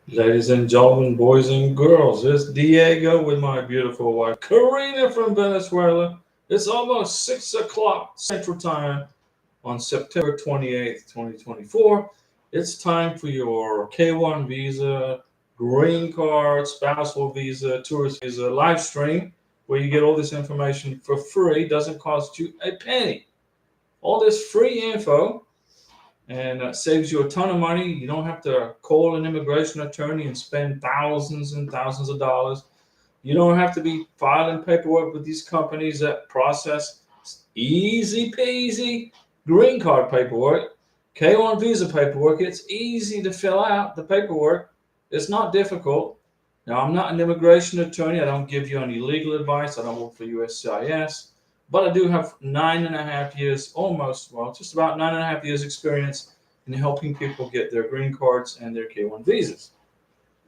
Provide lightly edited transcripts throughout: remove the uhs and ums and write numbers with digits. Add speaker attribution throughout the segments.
Speaker 1: Ladies and gentlemen, boys and girls, it's Diego with my beautiful wife, Karina from Venezuela. It's almost 6 o'clock Central Time on September 28th, 2024. It's time for your K1 visa, green card, spousal visa, tourist visa live stream, where you get all this information for free. Doesn't cost you a penny. All this free info and saves you a ton of money. You don't have to call an immigration attorney and spend thousands and thousands of dollars. You don't have to be filing paperwork with these companies that process easy peasy green card paperwork, K1 visa paperwork. It's easy to fill out the paperwork. It's not difficult. Now, I'm not an immigration attorney. I don't give you any legal advice. I don't work for USCIS. But I do have 9.5 years, almost, well, just about 9.5 years experience in helping people get their green cards and their K1 visas.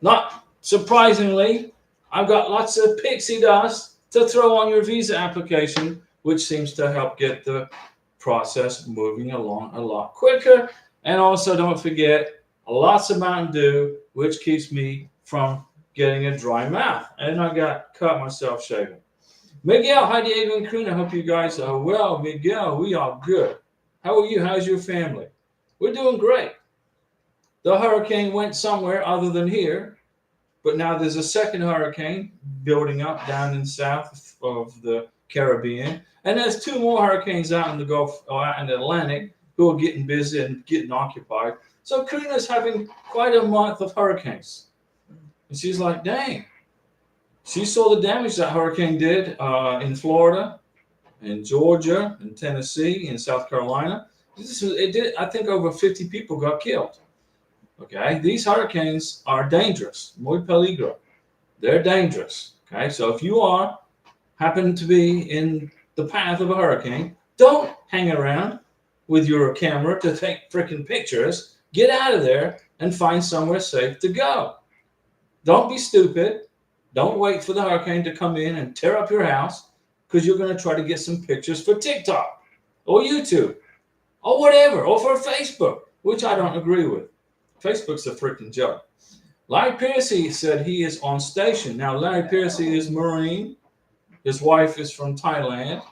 Speaker 1: Not surprisingly, I've got lots of pixie dust to throw on your visa application, which seems to help get the process moving along a lot quicker. And also, don't forget, lots of Mountain Dew, which keeps me from getting a dry mouth. And I got caught myself shaving. Miguel, hi Diego and Karina. I hope you guys are well. Miguel, we are good. How are you? How's your family? We're doing great. The hurricane went somewhere other than here, but now there's a second hurricane building up down in south of the Caribbean, and there's two more hurricanes out in the Gulf or out in the Atlantic who are getting busy and getting occupied. So Karina's having quite a month of hurricanes, and she's like, "Dang!" She saw the damage that hurricane did in Florida, in Georgia, in Tennessee, in South Carolina. It did. I think over 50 people got killed. Okay, these hurricanes are dangerous, muy peligro. They're dangerous. Okay, so if you are happen to be in the path of a hurricane, don't hang around with your camera to take freaking pictures. Get out of there and find somewhere safe to go. Don't be stupid. Don't wait for the hurricane to come in and tear up your house because you're going to try to get some pictures for TikTok or YouTube or whatever, or for Facebook, which I don't agree with. Facebook's a freaking joke. Larry Piercy said he is on station. Now, Larry Piercy is Marine. His wife is from Thailand.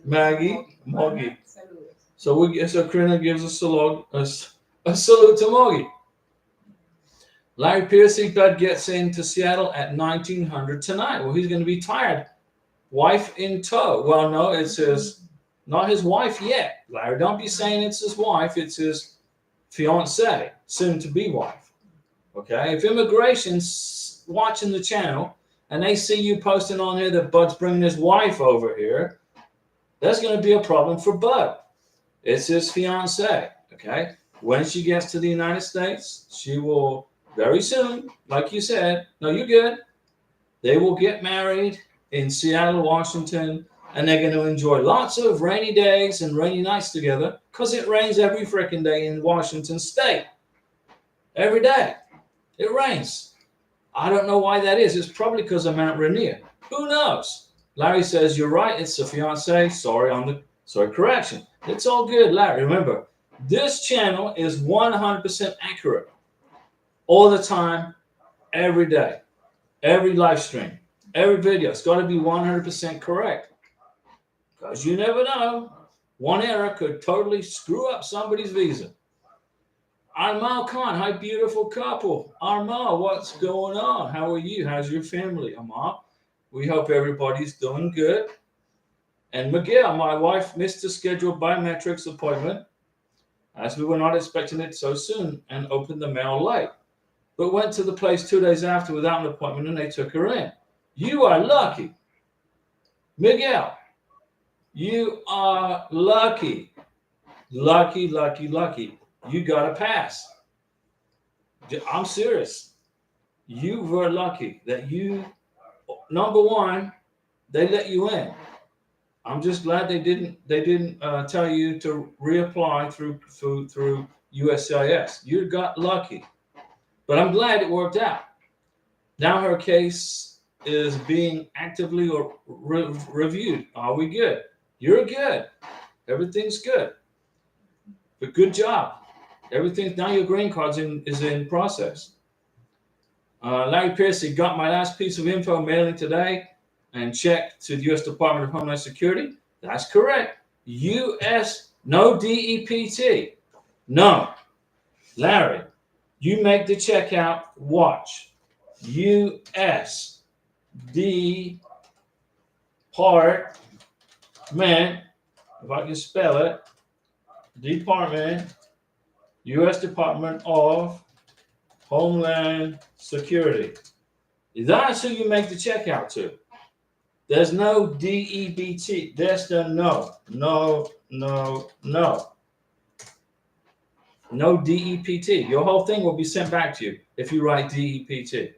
Speaker 1: Maggie, Moggy. So Karina gives a salute to Moggy. Larry Piercy gets into Seattle at 1900 tonight. Well, he's going to be tired. Wife in tow. Well, no, not his wife yet. Larry, don't be saying it's his wife. It's his fiance, soon to be wife. Okay? If immigration's watching the channel and they see you posting on here that Bud's bringing his wife over here, that's going to be a problem for Bud. It's his fiance. Okay? When she gets to the United States, she will very soon, like you said, no, you're good. They will get married in Seattle, Washington, and they're going to enjoy lots of rainy days and rainy nights together because it rains every freaking day in Washington State. Every day. It rains. I don't know why that is. It's probably because of Mount Rainier. Who knows? Larry says, you're right. It's the fiance. Sorry, correction. It's all good, Larry. Remember, this channel is 100% accurate. All the time, every day, every live stream, every video. It's got to be 100% correct. Because you never know. One error could totally screw up somebody's visa. Armal Khan, hi, beautiful couple. Armal, what's going on? How are you? How's your family, Armal? We hope everybody's doing good. And Miguel, my wife missed a scheduled biometrics appointment as we were not expecting it so soon and opened the mail late. But went to the place 2 days after without an appointment and they took her in. You are lucky. Miguel, you are lucky. Lucky, lucky, lucky. You got a pass. I'm serious. You were lucky that number one, they let you in. I'm just glad they didn't tell you to reapply through USCIS. You got lucky. But I'm glad it worked out. Now her case is being actively reviewed. Are we good? You're good. Everything's good. But good job. Everything now your green card's is in process. Larry Piercy got my last piece of info mailing today and checked to the U.S. Department of Homeland Security. That's correct. U.S. No DEPT. No. Larry, you make the checkout. Watch. U.S. Department, if I can spell it, Department, U.S. Department of Homeland Security. That's who you make the checkout to. There's no DEBT. There's the no. No DEPT. Your whole thing will be sent back to you if you write DEPT.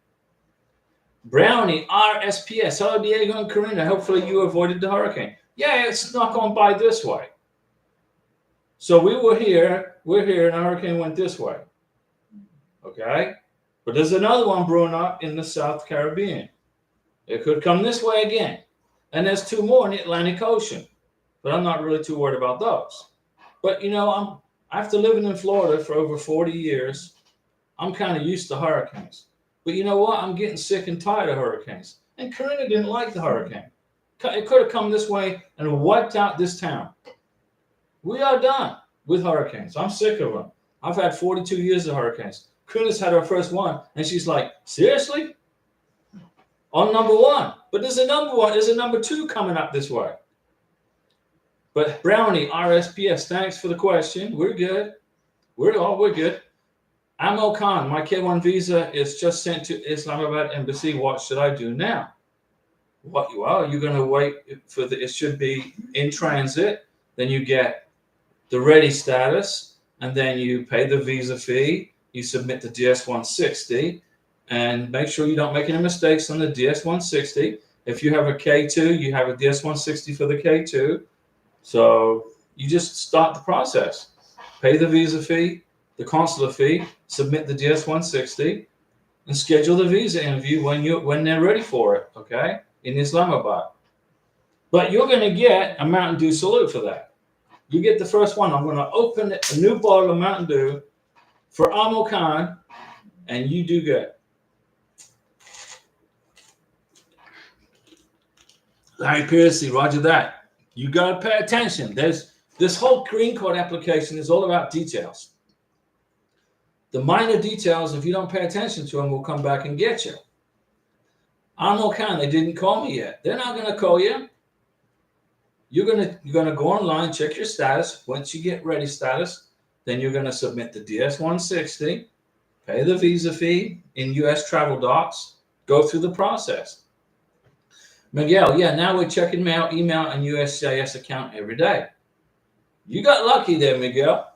Speaker 1: Brownie, RSPS. Hello, Diego and Karina. Hopefully you avoided the hurricane. Yeah, it's snuck on by this way. So we're here, and the hurricane went this way. Okay? But there's another one brewing up in the South Caribbean. It could come this way again. And there's two more in the Atlantic Ocean. But I'm not really too worried about those. But, you know, after living in Florida for over 40 years, I'm kind of used to hurricanes. But you know what? I'm getting sick and tired of hurricanes. And Karina didn't like the hurricane. It could have come this way and wiped out this town. We are done with hurricanes. I'm sick of them. I've had 42 years of hurricanes. Karina's had her first one, and she's like, seriously? On number one. But there's a number one. There's a number two coming up this way. But Brownie, RSPS, thanks for the question. We're good. We're good. Amo Khan, my K1 visa is just sent to Islamabad Embassy. What should I do now? Well, you're going to wait for it should be in transit. Then you get the ready status, and then you pay the visa fee. You submit the DS-160, and make sure you don't make any mistakes on the DS-160. If you have a K2, you have a DS-160 for the K2. So you just start the process. Pay the visa fee, the consular fee, submit the DS-160, and schedule the visa interview when they're ready for it, okay, in Islamabad. But you're going to get a Mountain Dew salute for that. You get the first one. I'm going to open a new bottle of Mountain Dew for Amo Khan, and you do good. Larry Piercy, roger that. You got to pay attention. This whole green card application is all about details. The minor details, if you don't pay attention to them, will come back and get you. Amo Khan, they didn't call me yet. They're not going to call you. You're gonna go online, check your status. Once you get ready status, then you're gonna submit the DS-160, pay the visa fee in U.S. travel docs, go through the process. Miguel, yeah, now we're checking mail, email, and USCIS account every day. You got lucky there, Miguel.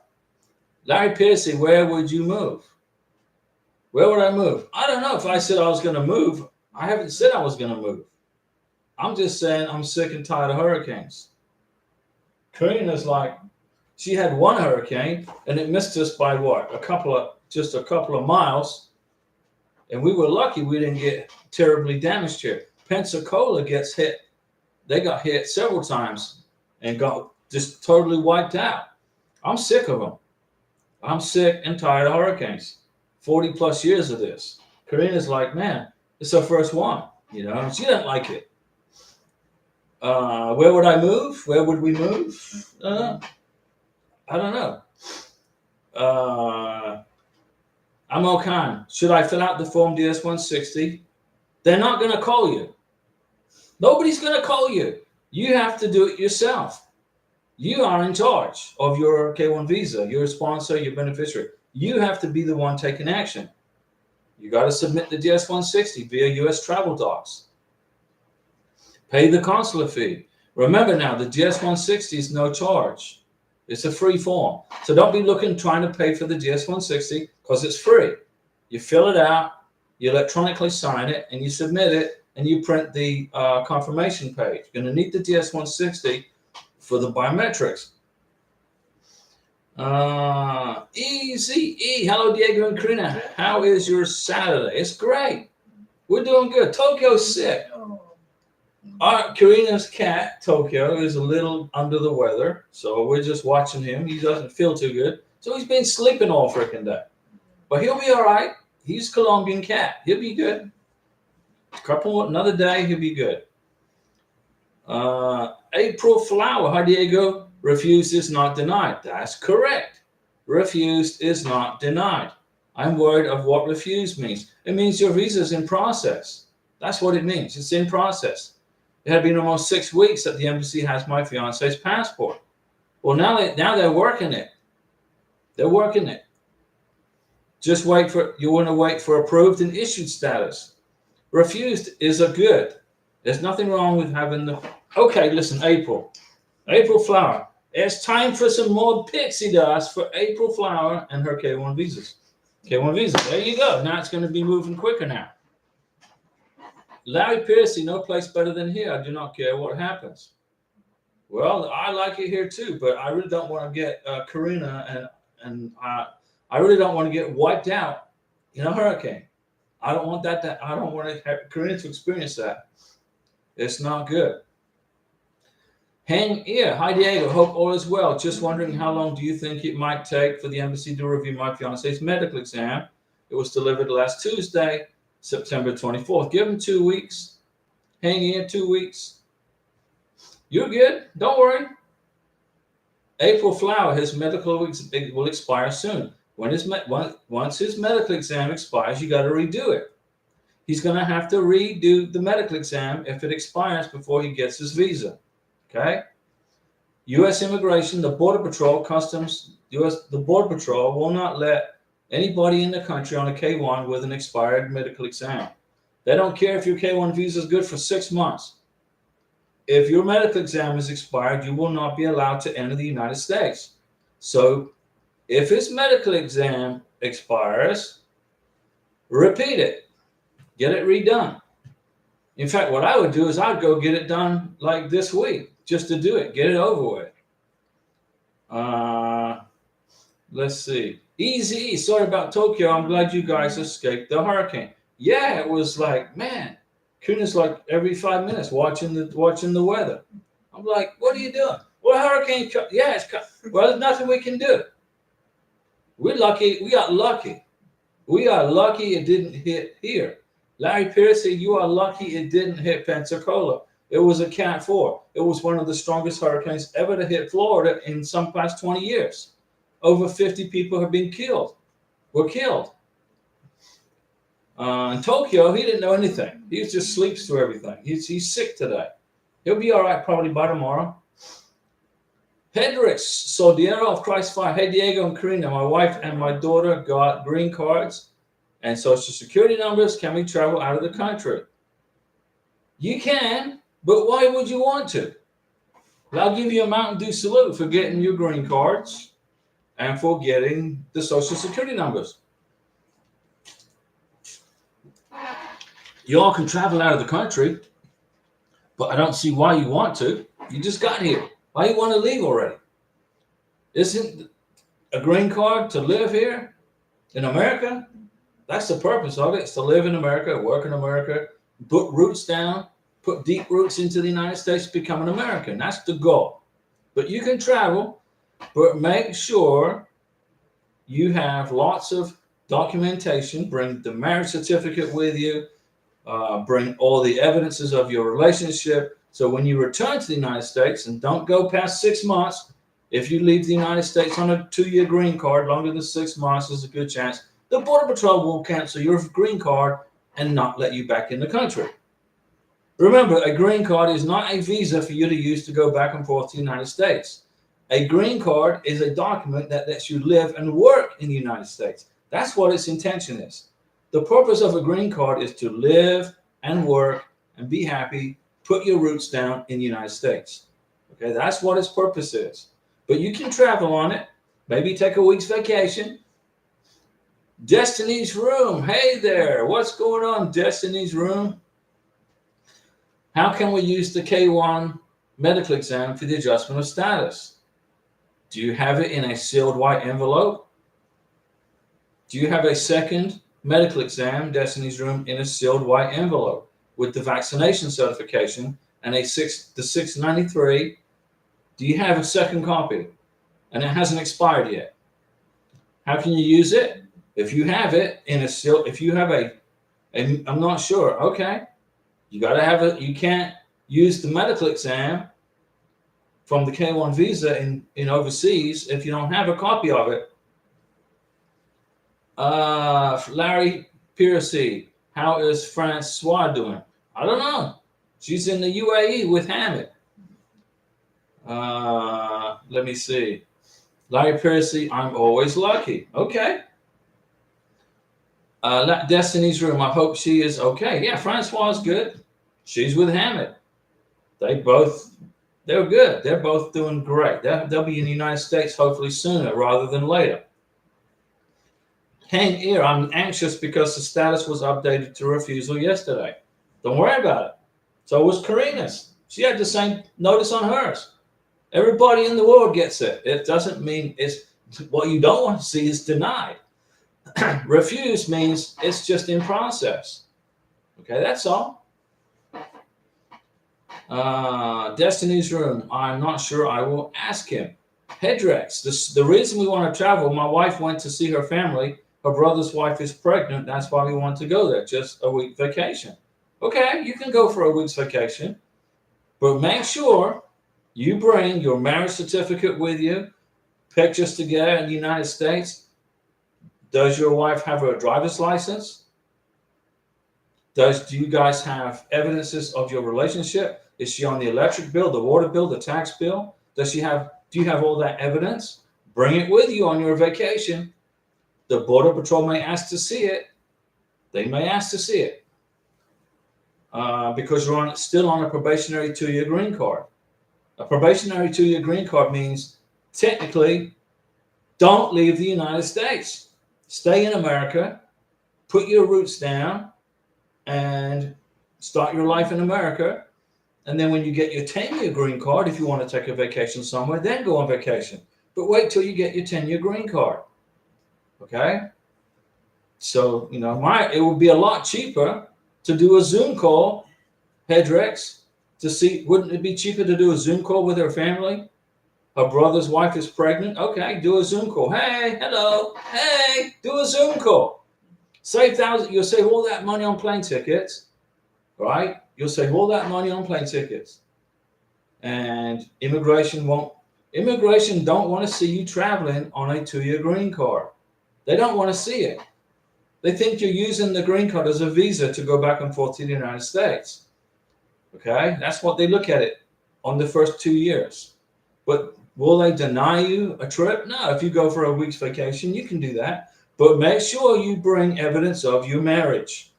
Speaker 1: Larry Piercy, where would you move? Where would I move? I don't know. If I said I was gonna move, I haven't said I was gonna move. I'm just saying I'm sick and tired of hurricanes. Karina's like, she had one hurricane and it missed us by what? Just a couple of miles. And we were lucky we didn't get terribly damaged here. Pensacola gets hit. They got hit several times and got just totally wiped out. I'm sick of them. I'm sick and tired of hurricanes. 40 plus years of this. Karina's like, man, it's her first one. You know, she doesn't like it. Where would I move? Where would we move? I don't know. Amo Khan, should I fill out the form DS-160? They're not going to call you. Nobody's going to call you. You have to do it yourself. You are in charge of your K1 visa. You're a sponsor, you're a beneficiary. You have to be the one taking action. You got to submit the DS-160 via U.S. travel docs. Pay the consular fee. Remember now, the DS-160 is no charge. It's a free form. So don't be trying to pay for the DS-160 because it's free. You fill it out, you electronically sign it, and you submit it, and you print the confirmation page. You're going to need the DS-160 for the biometrics. Easy. Hello, Diego and Karina. How is your Saturday? It's great. We're doing good. Tokyo's sick. Karina's cat, Tokyo, is a little under the weather, so we're just watching him. He doesn't feel too good, so he's been sleeping all freaking day. But he'll be all right. He's a Colombian cat. He'll be good. Another day, he'll be good. April Flower. Hi, Diego. Refused is not denied. That's correct. Refused is not denied. I'm worried of what refused means. It means your visa is in process. That's what it means. It's in process. It had been almost 6 weeks that the embassy has my fiance's passport. Well, now they're working it. They're working it. You want to wait for approved and issued status. Refused is a good. There's nothing wrong with having the. Okay, listen, April Flower. It's time for some more pixie dust for April Flower and her K1 visas. K1 visas. There you go. Now it's going to be moving quicker now. Larry Piercy, no place better than here. I do not care what happens. Well, I like it here too, but I really don't want to get Karina and I really don't want to get wiped out in a hurricane. I don't want that. I don't want Karina to experience that. It's not good. Hang here. Hi, Diego. Hope all is well. Just wondering, how long do you think it might take for the embassy to review my fiance's medical exam? It was delivered last Tuesday, September 24th. Give them 2 weeks. Hang here, 2 weeks. You're good. Don't worry. April Flower, his medical will expire soon. Once his medical exam expires, you got to redo it. He's going to have to redo the medical exam if it expires before he gets his visa. Okay? U.S. Immigration, the Border Patrol, Customs, the Border Patrol will not let anybody in the country on a K1 with an expired medical exam. They don't care if your K1 visa is good for 6 months. If your medical exam is expired, you will not be allowed to enter the United States. So if his medical exam expires, repeat it. Get it redone. In fact, what I would do is I'd go get it done like this week, just to do it. Get it over with. Let's see. Easy. Sorry about Tokyo. I'm glad you guys escaped the hurricane. Yeah, it was like, man, Kuna's like every 5 minutes watching the weather. I'm like, what are you doing? Well, hurricane. Yeah, it's coming. Well, there's nothing we can do. We're lucky. We got lucky. We are lucky it didn't hit here. Larry Piercy, you are lucky it didn't hit Pensacola. It was a Cat 4. It was one of the strongest hurricanes ever to hit Florida in some past 20 years. Over 50 people have been killed. Were killed. In Tokyo, he didn't know anything. He just sleeps through everything. He's sick today. He'll be all right probably by tomorrow. Hedrich, Soldiero of Christ Fire. Hey, Diego and Karina, my wife and my daughter got green cards and social security numbers. Can we travel out of the country? You can, but why would you want to? I'll give you a Mountain Dew salute for getting your green cards and for getting the social security numbers. You all can travel out of the country, but I don't see why you want to. You just got here. Why you want to leave already? Isn't a green card to live here in America? That's the purpose of it. It's to live in America, work in America, put roots down, put deep roots into the United States, become an American. That's the goal. But you can travel, but make sure you have lots of documentation. Bring the marriage certificate with you. Bring all the evidences of your relationship. So when you return to the United States, and don't go past 6 months, if you leave the United States on a 2-year green card, longer than 6 months, there's a good chance the Border Patrol will cancel your green card and not let you back in the country. Remember, a green card is not a visa for you to use to go back and forth to the United States. A green card is a document that lets you live and work in the United States. That's what its intention is. The purpose of a green card is to live and work and be happy, put your roots down in the United States. Okay, that's what its purpose is. But you can travel on it, maybe take a week's vacation. Destiny's Room, hey there, what's going on, Destiny's Room? How can we use the K1 medical exam for the adjustment of status? Do you have it in a sealed white envelope? Do you have a second medical exam, Destiny's Room, in a sealed white envelope with the vaccination certification and the 693? Do you have a second copy? And it hasn't expired yet. How can you use it? If you have it in a still, if you have I'm not sure. Okay, you got to have it. You can't use the medical exam from the K1 visa in overseas if you don't have a copy of it. Larry Piercy, how is Francoise doing? I don't know. She's in the UAE with Hamid. Let me see. Larry Piercy, I'm always lucky. Okay. Destiny's Room, I hope she is okay. Yeah, Francois is good. She's with Hamid. They're good. They're both doing great. They'll be in the United States hopefully sooner rather than later. Hang here, I'm anxious because the status was updated to refusal yesterday. Don't worry about it. So was Karina's. She had the same notice on hers. Everybody in the world gets it. It doesn't mean it's what you don't want to see is denied. Refuse means it's just in process. Okay, that's all. Destiny's Room, I'm not sure. I will ask him. Hedrex, the reason we want to travel, my wife went to see her family. Her brother's wife is pregnant. That's why we want to go there. Just a week vacation. Okay, you can go for a week's vacation. But make sure you bring your marriage certificate with you, pictures together in the United States. Does your wife have a driver's license? Do you guys have evidences of your relationship? Is she on the electric bill, the water bill, the tax bill? Do you have all that evidence? Bring it with you on your vacation. The Border Patrol may ask to see it. They may ask to see it because you're still on a probationary 2-year green card. A probationary 2-year green card means technically don't leave the United States. Stay in America, put your roots down, and start your life in America. And then when you get your 10-year green card, if you want to take a vacation somewhere, then go on vacation. But wait till you get your 10-year green card. Okay? So, it would be a lot cheaper to do a Zoom call, Hedrex, to see, wouldn't it be cheaper to do a Zoom call with her family? Her brother's wife is pregnant. Okay, do a Zoom call. Hey, hello. Hey, do a Zoom call. You'll save all that money on plane tickets, right? You'll save all that money on plane tickets. And immigration don't want to see you traveling on a 2-year green card. They don't want to see it. They think you're using the green card as a visa to go back and forth to the United States. Okay? That's what they look at it on the first 2 years. But will they deny you a trip? No. If you go for a week's vacation, you can do that. But make sure you bring evidence of your marriage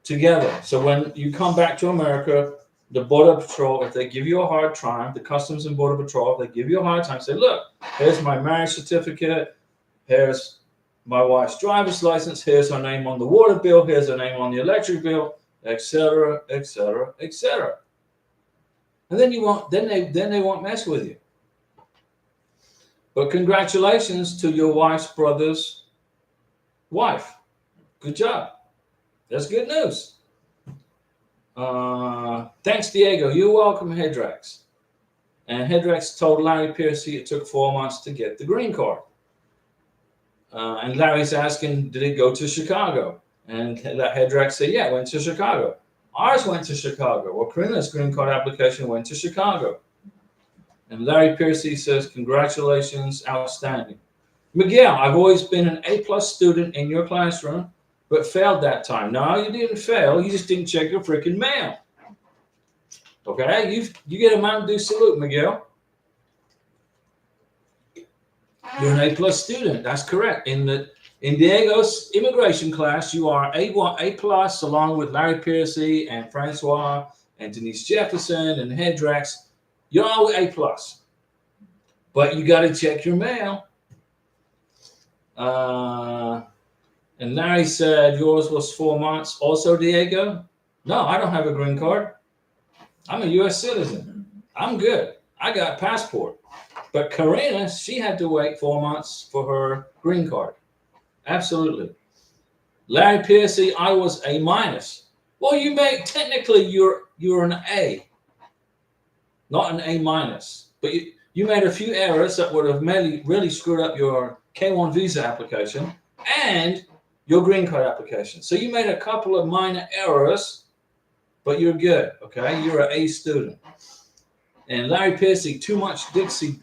Speaker 1: together. So when you come back to America, the Border Patrol, if they give you a hard time, the Customs and Border Patrol, if they give you a hard time, say, look, here's my marriage certificate. Here's my wife's driver's license. Here's her name on the water bill. Here's her name on the electric bill, etc., etc., etc. And then they won't mess with you. But congratulations to your wife's brother's wife. Good job. That's good news. Thanks, Diego. You're welcome, Hedrex. And Hedrex told Larry Piercy it took 4 months to get the green card. And Larry's asking, did it go to Chicago? And Hedrex said, yeah, it went to Chicago. Ours went to Chicago. Well, Karina's green card application went to Chicago. And Larry Piercy says, congratulations, outstanding. Miguel, I've always been an A+ student in your classroom, but failed that time. No, you didn't fail. You just didn't check your freaking mail. Okay? You get a Mountain Dew salute, Miguel. You're an A+ student. That's correct. In Diego's immigration class, you are A+, along with Larry Piercy and Francois and Denise Jefferson and Hedrex. You're all A+. But you got to check your mail. And Larry said yours was 4 months. Also, Diego? No, I don't have a green card. I'm a U.S. citizen. I'm good. I got a passport. But Karina, she had to wait 4 months for her green card. Absolutely. Larry Piercy, I was A-. Well, technically you're an A, not an A-. But you made a few errors that would have really screwed up your K1 visa application. and your green card application. So you made a couple of minor errors, but you're good, okay? You're an A student. And Larry Pissy, too much pixie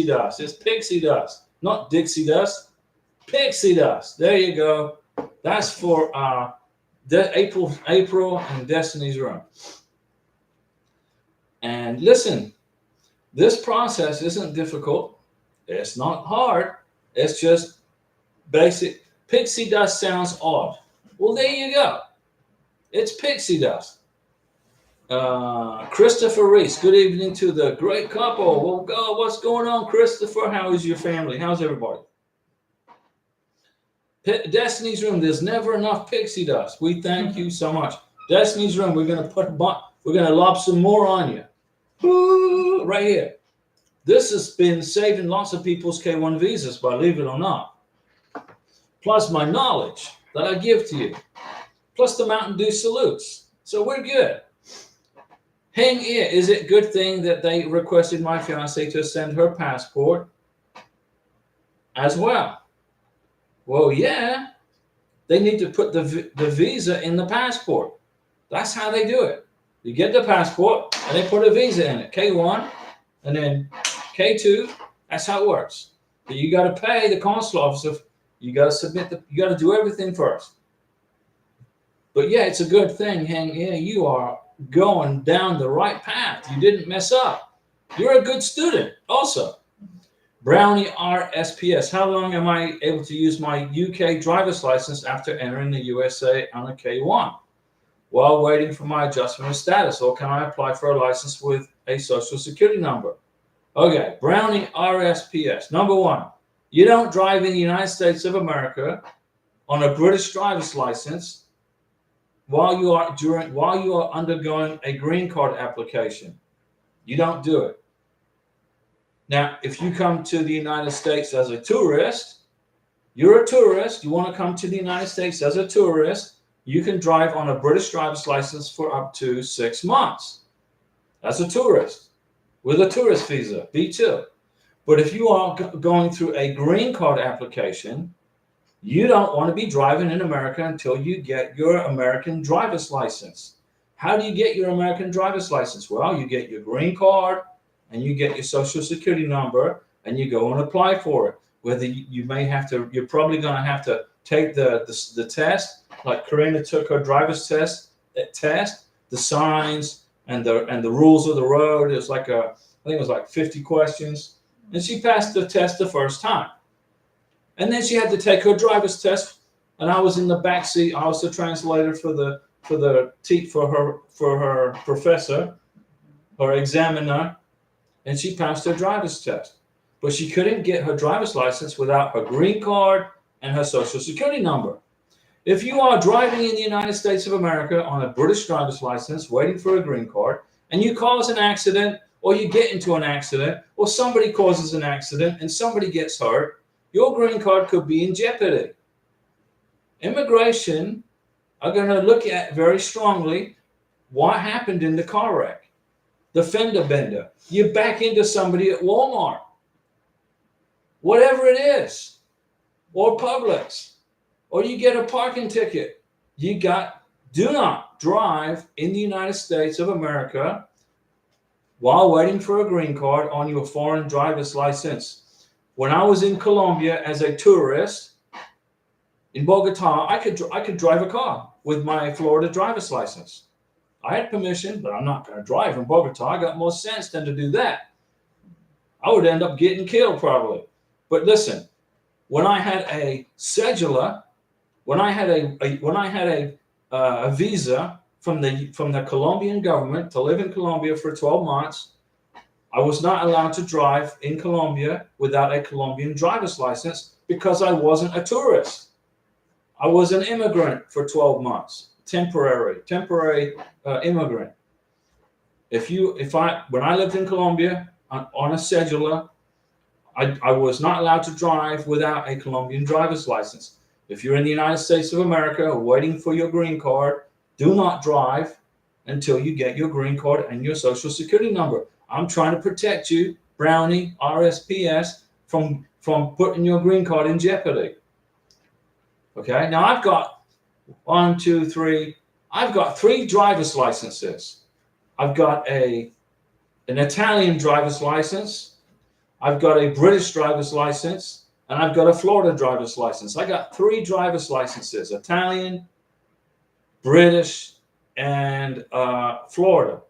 Speaker 1: dust. It's pixie dust, not Dixie dust. Pixie dust. There you go. That's for April and Destiny's Room. And listen, this process isn't difficult. It's not hard. It's just basic. Pixie dust sounds odd. Well, there you go. It's pixie dust. Christopher Reese, good evening to the great couple. Well, God, what's going on, Christopher? How is your family? How's everybody? Destiny's Room, there's never enough pixie dust. We thank you so much. Destiny's Room, we're gonna lob some more on you. Ooh, right here. This has been saving lots of people's K1 visas, believe it or not. Plus my knowledge that I give to you. Plus the Mountain Dew salutes. So we're good. Hang here, is it a good thing that they requested my fiancée to send her passport as well? Well, yeah. They need to put the visa in the passport. That's how they do it. You get the passport, and they put a visa in it. K1, and then K2. That's how it works. But you got to pay the consular officer. You got to submit you got to do everything first. But yeah, it's a good thing, Hang here. You are going down the right path. You didn't mess up. You're a good student also. Brownie RSPS. How long am I able to use my UK driver's license after entering the USA on a K1 while waiting for my adjustment of status? Or can I apply for a license with a social security number? Okay, Brownie RSPS. Number one, you don't drive in the United States of America on a British driver's license while you are undergoing a green card application. You don't do it. Now, if you come to the United States as a tourist, you're a tourist, you want to come to the United States as a tourist, you can drive on a British driver's license for up to 6 months as a tourist with a tourist visa, B2. But if you are going through a green card application, you don't want to be driving in America until you get your American driver's license. How do you get your American driver's license? Well, you get your green card and you get your social security number and you go and apply for it. Whether you may have to, you're probably going to have to take the test, like Karina took her driver's test, the signs and the rules of the road. It was like I think it was like 50 questions, and she passed the test the first time. And then she had to take her driver's test, and I was in the back seat. I was the translator for her professor, her examiner, and she passed her driver's test. But she couldn't get her driver's license without her green card and her social security number. If you are driving in the United States of America on a British driver's license, waiting for a green card, and you cause an accident, or you get into an accident, or somebody causes an accident and somebody gets hurt, your green card could be in jeopardy. Immigration are going to look at very strongly what happened in the car wreck. The fender bender. You back into somebody at Walmart. Whatever it is. Or Publix. Or you get a parking ticket. Do not drive in the United States of America while waiting for a green card on your foreign driver's license. When I was in Colombia as a tourist in Bogota, I could drive a car with my Florida driver's license. I had permission, but I'm not going to drive in Bogota. I got more sense than to do that. I would end up getting killed probably. But listen, when I had a cedula, when I had a visa from the Colombian government to live in Colombia for 12 months, I was not allowed to drive in Colombia without a Colombian driver's license because I wasn't a tourist. I was an immigrant for 12 months, temporary immigrant. When I lived in Colombia on a cedula, I was not allowed to drive without a Colombian driver's license. If you're in the United States of America waiting for your green card, do not drive until you get your green card and your social security number. I'm trying to protect you, Brownie, RSPS, from putting your green card in jeopardy. Okay, now I've got 1, 2, 3. I've got 3 driver's licenses. I've got an Italian driver's license. I've got a British driver's license, and I've got a Florida driver's license. I got 3 driver's licenses: Italian, British, and Florida.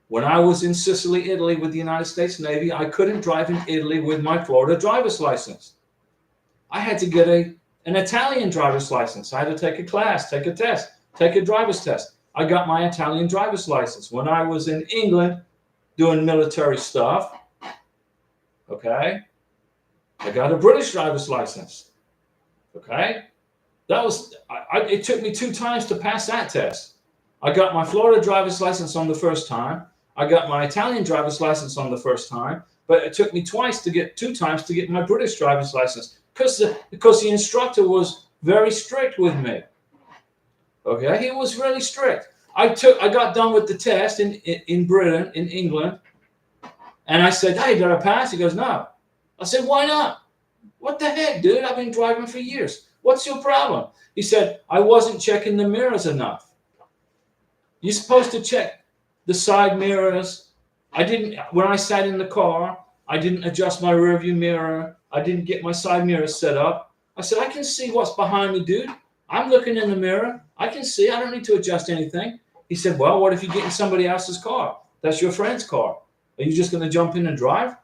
Speaker 1: When I was in Sicily, Italy with the United States Navy, I couldn't drive in Italy with my Florida driver's license. I had to get an Italian driver's license. I had to take a class, take a test, take a driver's test. I got my Italian driver's license. When I was in England doing military stuff, okay, I got a British driver's license. Okay, it took me 2 times to pass that test. I got my Florida driver's license on the first time. I got my Italian driver's license on the first time, but it took me 2 times to get my British driver's license because the instructor was very strict with me. Okay, he was really strict. I got done with the test in Britain, in England, and I said, "Hey, did I pass?" He goes, "No." I said, "Why not?" "What the heck, dude? I've been driving for years. What's your problem?" He said, "I wasn't checking the mirrors enough. You're supposed to check the side mirrors. I didn't, when I sat in the car, I didn't adjust my rearview mirror. I didn't get my side mirrors set up." I said, "I can see what's behind me, dude. I'm looking in the mirror. I can see. I don't need to adjust anything." He said, "Well, what if you get in somebody else's car? That's your friend's car. Are you just going to jump in and drive?"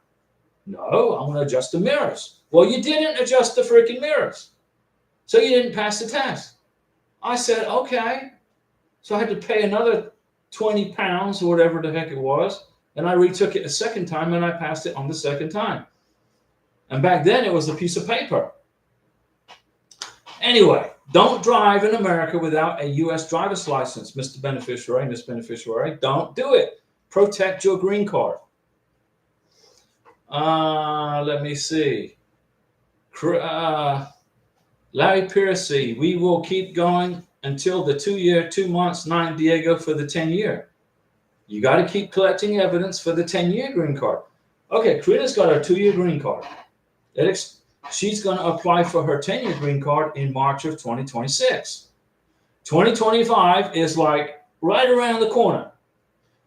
Speaker 1: "No, I'm going to adjust the mirrors." "Well, you didn't adjust the freaking mirrors, so you didn't pass the test." I said, "Okay." So I had to pay another 20 pounds or whatever the heck it was. And I retook it a second time and I passed it on the second time. And back then it was a piece of paper. Anyway, don't drive in America without a U.S. driver's license, Mr. Beneficiary, Miss Beneficiary. Don't do it. Protect your green card. Let me see. Larry Piercy, we will keep going until the 2-year, 2 months, 9 Diego for the 10-year. You got to keep collecting evidence for the 10-year green card. Okay, Karina's got her 2-year green card. She's going to apply for her 10-year green card in March of 2026. 2025 is like right around the corner.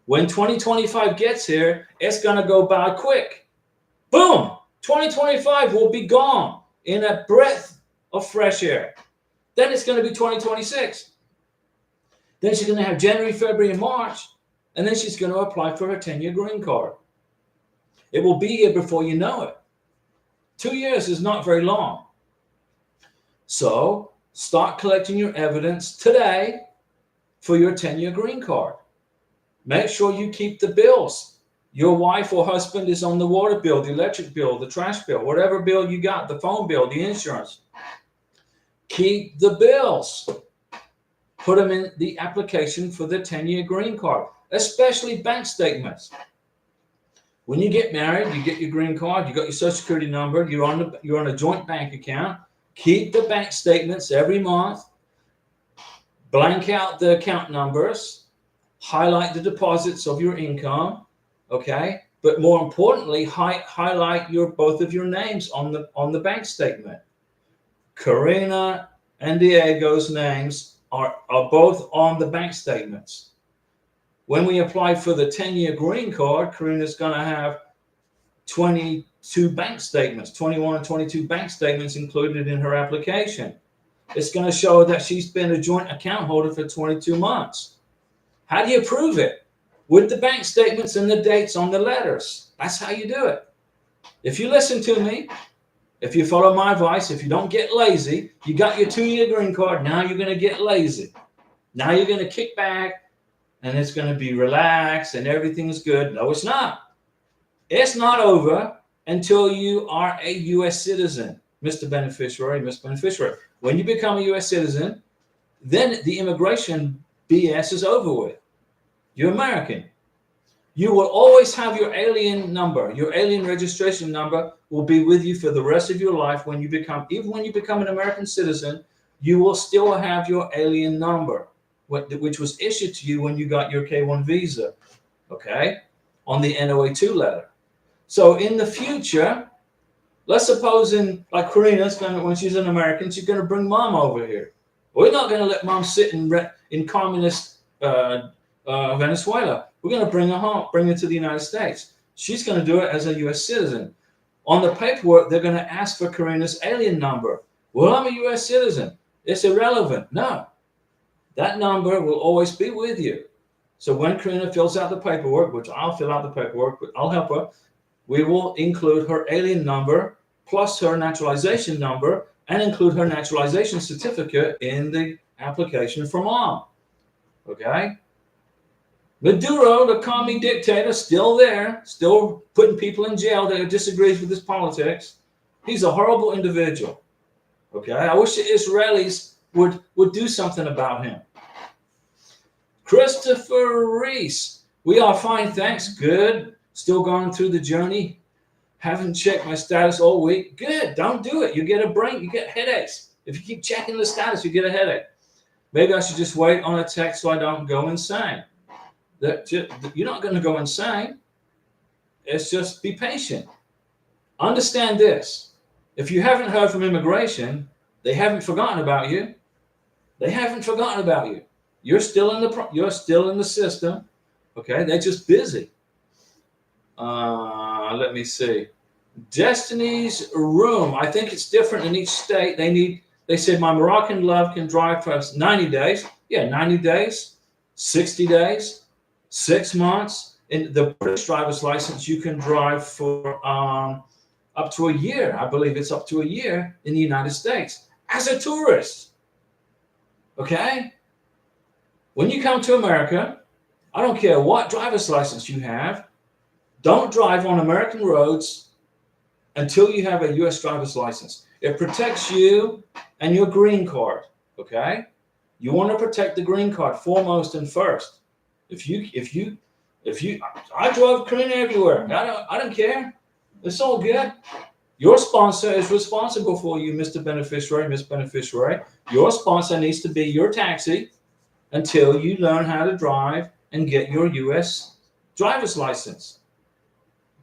Speaker 1: When 2025 gets here, it's going to go by quick. Boom! 2025 will be gone in a breath of fresh air. Then it's going to be 2026. Then she's going to have January, February, and March. And then she's going to apply for her 10-year green card. It will be here before you know it. 2 years is not very long. So start collecting your evidence today for your 10-year green card. Make sure you keep the bills. Your wife or husband is on the water bill, the electric bill, the trash bill, whatever bill you got, the phone bill, the insurance. Keep the bills. Put them in the application for the 10-year green card, especially bank statements. When you get married, you get your green card, you got your social security number, you're on a joint bank account. Keep the bank statements every month. Blank out the account numbers. Highlight the deposits of your income, okay? But more importantly, highlight both of your names on the bank statement. Karina and Diego's names are both on the bank statements. When we apply for the 10-year green card, Karina's going to have 22 bank statements, 21 and 22 bank statements included in her application. It's going to show that she's been a joint account holder for 22 months. How do you prove it? With the bank statements and the dates on the letters. That's how you do it. If you listen to me, if you follow my advice, if you don't get lazy, you got your 2-year green card, now you're going to get lazy. Now you're going to kick back and it's going to be relaxed and everything's good. No, it's not. It's not over until you are a U.S. citizen, Mr. Beneficiary, Miss Beneficiary. When you become a U.S. citizen, then the immigration BS is over with. You're American. You will always have your alien number. Your alien registration number will be with you for the rest of your life. Even when you become an American citizen, you will still have your alien number, which was issued to you when you got your K-1 visa, okay, on the NOA-2 letter. So in the future, Let's suppose like Karina's when she's an American, she's going to bring mom over here. We're not going to let mom sit in communist Venezuela. We're going to bring her home, bring her to the United States. She's going to do it as a U.S. citizen. On the paperwork, they're going to ask for Karina's alien number. Well, I'm a U.S. citizen. It's irrelevant. No, that number will always be with you. So when Karina fills out the paperwork, which I'll fill out the paperwork, but I'll help her, we will include her alien number plus her naturalization number and include her naturalization certificate in the application for mom. Okay? Maduro, the commie dictator, still there, still putting people in jail that disagrees with his politics. He's a horrible individual. Okay? I wish the Israelis would do something about him. Christopher Reese, we are fine, thanks. Good. Still going through the journey. Haven't checked my status all week. Good. Don't do it. You get a brain. You get headaches. If you keep checking the status, you get a headache. Maybe I should just wait on a text so I don't go insane. You're not going to go insane. It's just be patient. Understand this. If you haven't heard from immigration, they haven't forgotten about you. They haven't forgotten about you. You're still in the system. Okay? They're just busy. Let me see. Destiny's Room. I think it's different in each state. They said my Moroccan love can drive for 90 days. Yeah, 90 days, 60 days, 6 months. In the British driver's license, you can drive for up to a year. I believe it's up to a year in the United States as a tourist. Okay? When you come to America, I don't care what driver's license you have, don't drive on American roads until you have a U.S. driver's license. It protects you and your green card, okay? You want to protect the green card foremost and first. I drove Karina everywhere. I don't care. It's all good. Your sponsor is responsible for you, Mr. Beneficiary, Miss Beneficiary. Your sponsor needs to be your taxi until you learn how to drive and get your U.S. driver's license.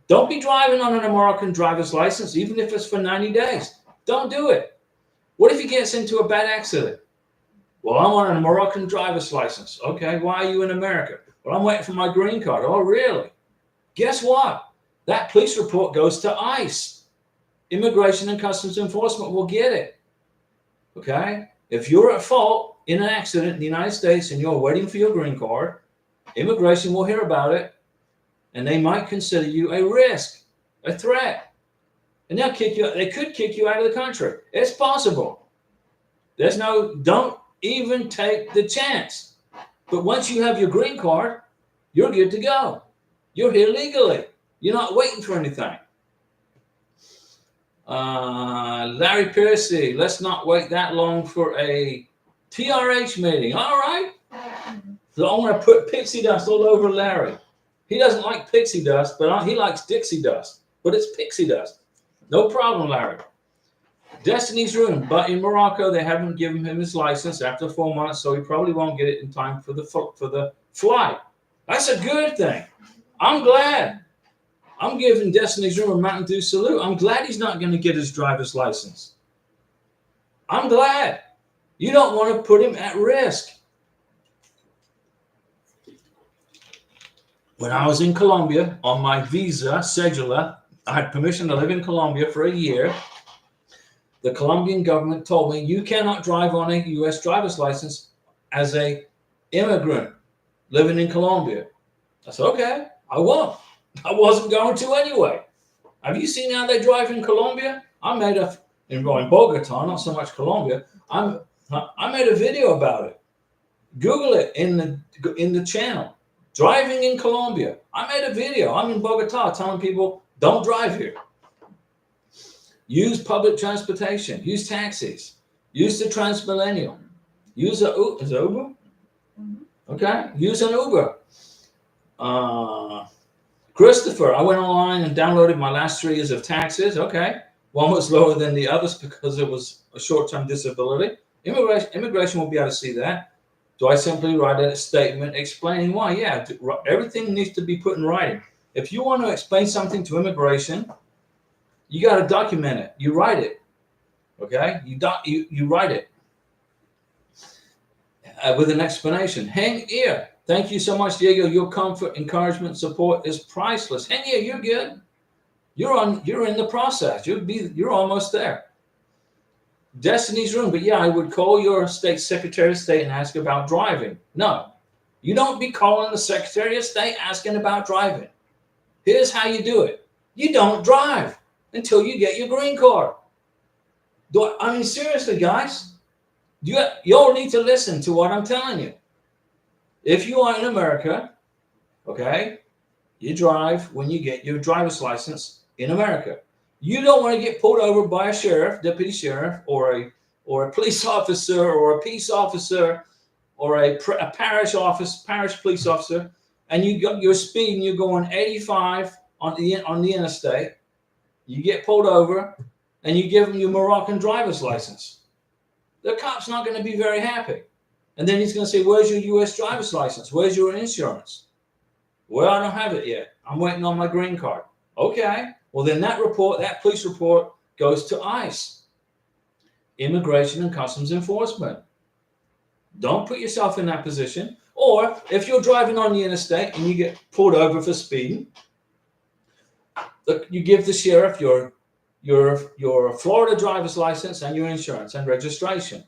Speaker 1: Don't be driving on an American driver's license, even if it's for 90 days. Don't do it. What if he gets into a bad accident? Well, I'm on a Moroccan driver's license. Okay, why are you in America? Well, I'm waiting for my green card. Oh, really? Guess what? That police report goes to ICE. Immigration and Customs Enforcement will get it. Okay? If you're at fault in an accident in the United States and you're waiting for your green card, immigration will hear about it, and they might consider you a risk, a threat. And they'll kick you. They could kick you out of the country. It's possible. Don't even take the chance. But once you have your green card, you're good to go. You're here legally. You're not waiting for anything. Larry Piercy, let's not wait that long for a TRH meeting. All right. So I'm going to put pixie dust all over Larry. He doesn't like pixie dust, but he likes Dixie dust. But it's pixie dust. No problem, Larry. Destiny's Room, but in Morocco, they haven't given him his license after 4 months, so he probably won't get it in time for the flight. That's a good thing. I'm glad. I'm giving Destiny's Room a Mountain Dew salute. I'm glad he's not going to get his driver's license. I'm glad. You don't want to put him at risk. When I was in Colombia on my visa cedula, I had permission to live in Colombia for a year. The Colombian government told me you cannot drive on a U.S. driver's license as an immigrant living in Colombia. I said, okay, I won't. I wasn't going to anyway. Have you seen how they drive in Colombia? In Bogota, not so much Colombia. I made a video about it. Google it in the channel. Driving in Colombia. I made a video. I'm in Bogota telling people don't drive here. Use public transportation. Use taxis. Use the Transmillennial. Use is it Uber? Okay. Use an Uber. Christopher, I went online and downloaded my last 3 years of taxes. Okay. One was lower than the others because it was a short-term disability. Immigration will be able to see that. Do I simply write a statement explaining why? Yeah, everything needs to be put in writing. If you want to explain something to immigration, You got to document it. You write it. Okay? You write it with an explanation. Hang here. Thank you so much, Diego. Your comfort, encouragement, support is priceless. Hang here. You're good. You're in the process. You're almost there. Destiny's room. But yeah, I would call your state secretary of state and ask about driving. No, you don't be calling the secretary of state asking about driving. Here's how you do it. You don't drive until you get your green card. I mean, seriously, guys, you all need to listen to what I'm telling you. If you are in America, okay, you drive when you get your driver's license in America. You don't want to get pulled over by a sheriff, deputy sheriff, or a police officer, or a peace officer, or a parish police officer, and you're speeding. You're going 85 on the interstate. You get pulled over, and you give him your Moroccan driver's license. The cop's not going to be very happy, and then he's going to say, "Where's your U.S. driver's license? Where's your insurance?" Well, I don't have it yet. I'm waiting on my green card. Okay. Well, then that police report goes to ICE, Immigration and Customs Enforcement. Don't put yourself in that position. Or if you're driving on the interstate and you get pulled over for speeding, you give the sheriff your Florida driver's license and your insurance and registration.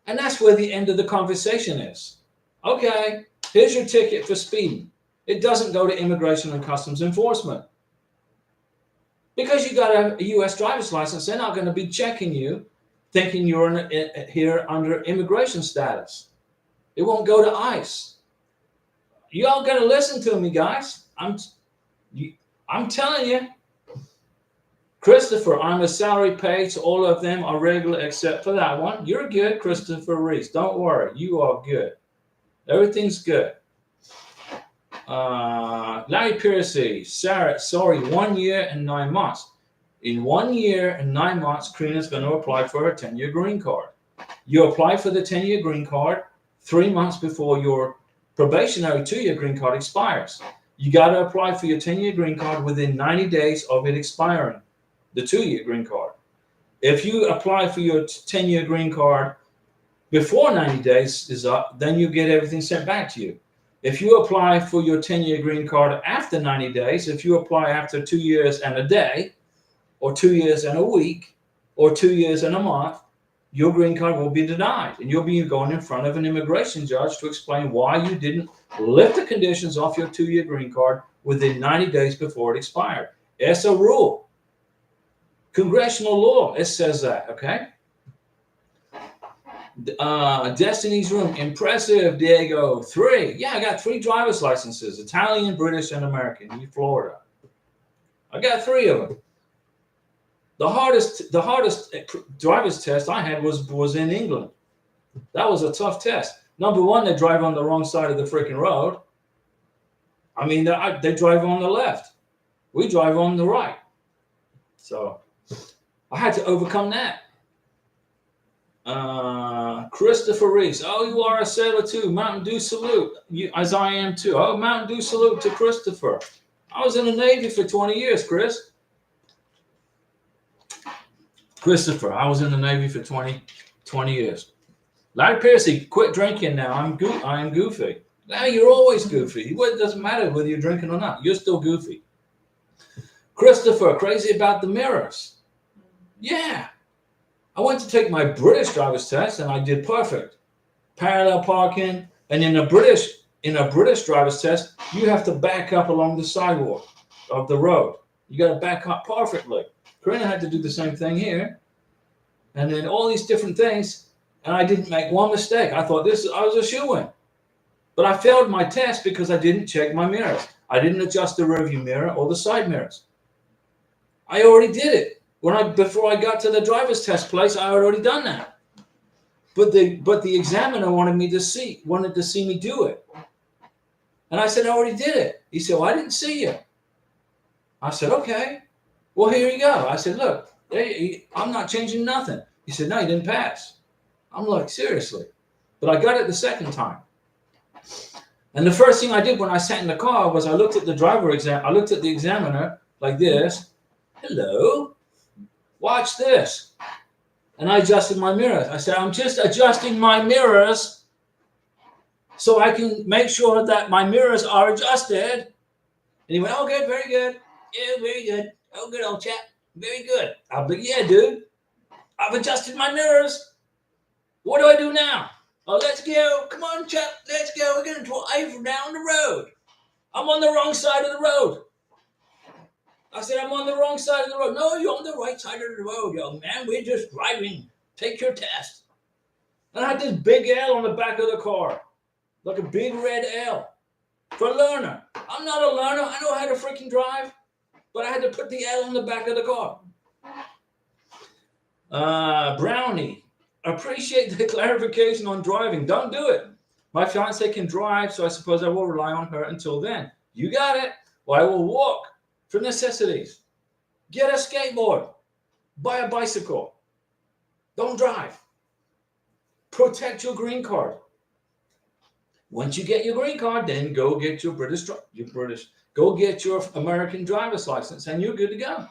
Speaker 1: And that's where the end of the conversation is. Okay, here's your ticket for speeding. It doesn't go to Immigration and Customs Enforcement. Because you got a U.S. driver's license, they're not going to be checking you, thinking you're here under immigration status. It won't go to ICE. You all got to listen to me, guys. I'm telling you. Christopher, I'm a salary paid, so all of them are regular except for that one. You're good, Christopher Reese. Don't worry. You are good. Everything's good. Larry Piercy, Sarah, sorry, 1 year and 9 months. In 1 year and 9 months, Karina's going to apply for her 10-year green card. You apply for the 10-year green card 3 months before your probationary 2-year green card expires. You got to apply for your 10-year green card within 90 days of it expiring, the 2-year green card. If you apply for your 10-year green card before 90 days is up, then you get everything sent back to you. If you apply for your 10-year green card after 90 days, if you apply after 2 years and a day, or 2 years and a week, or 2 years and a month, your green card will be denied. And you'll be going in front of an immigration judge to explain why you didn't lift the conditions off your 2-year green card within 90 days before it expired. It's a rule. Congressional law, it says that, okay? Destiny's Room, impressive, Diego. 3. Yeah, I got 3 driver's licenses, Italian, British, and American in Florida. I got 3 of them. The hardest driver's test I had was in England. That was a tough test. Number one, they drive on the wrong side of the freaking road. I mean, they drive on the left. We drive on the right. So I had to overcome that. Christopher Reese. Oh, you are a sailor too. Mountain Dew salute. As I am too. Oh, Mountain Dew salute to Christopher. I was in the Navy for 20 years, Chris. Christopher, I was in the Navy for 20 years. Larry Piercy, quit drinking now. I am goofy. Now you're always goofy. It doesn't matter whether you're drinking or not. You're still goofy. Christopher, crazy about the mirrors. Yeah. I went to take my British driver's test and I did perfect. Parallel parking, and in a British driver's test, you have to back up along the sidewalk of the road. You got to back up perfectly. Karina had to do the same thing here, and then all these different things, and I didn't make one mistake. I thought I was a shoo-in, but I failed my test because I didn't check my mirrors. I didn't adjust the rearview mirror or the side mirrors. I already did it. Before I got to the driver's test place, I had already done that. But the examiner wanted to see me do it. And I said, I already did it. He said, well, I didn't see you. I said, okay. Well, here you go. I said, look, I'm not changing nothing. He said, no, you didn't pass. I'm like, seriously. But I got it the second time. And the first thing I did when I sat in the car was I looked at the examiner like this. Hello. Watch this. And I adjusted my mirrors. I said, I'm just adjusting my mirrors so I can make sure that my mirrors are adjusted. And he went, oh, good, very good. Yeah, very good. Oh, good, old chap. Very good. I'll be, yeah, dude. I've adjusted my mirrors. What do I do now? Oh, let's go. Come on, chap. Let's go. We're going to drive down the road. I'm on the wrong side of the road. I said, I'm on the wrong side of the road. No, you're on the right side of the road, young man. We're just driving. Take your test. And I had this big L on the back of the car. Like a big red L. For learner. I'm not a learner. I know how to freaking drive. But I had to put the L on the back of the car. Brownie. Appreciate the clarification on driving. Don't do it. My fiance can drive, so I suppose I will rely on her until then. You got it. Well, I will walk for necessities. Get a skateboard. Buy a bicycle. Don't drive. Protect your green card. Once you get your green card, then go get your go get your American driver's license, and you're good to go.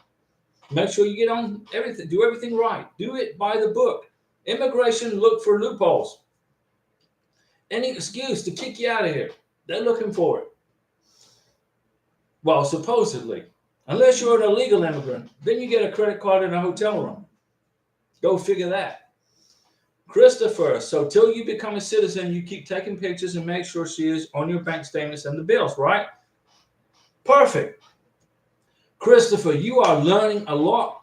Speaker 1: Make sure you get on everything. Do everything right. Do it by the book. Immigration look for loopholes. Any excuse to kick you out of here. They're looking for it. Well, supposedly. Unless you're an illegal immigrant. Then you get a credit card in a hotel room. Go figure that. Christopher, so till you become a citizen, you keep taking pictures and make sure she is on your bank statements and the bills, right? Perfect. Christopher, you are learning a lot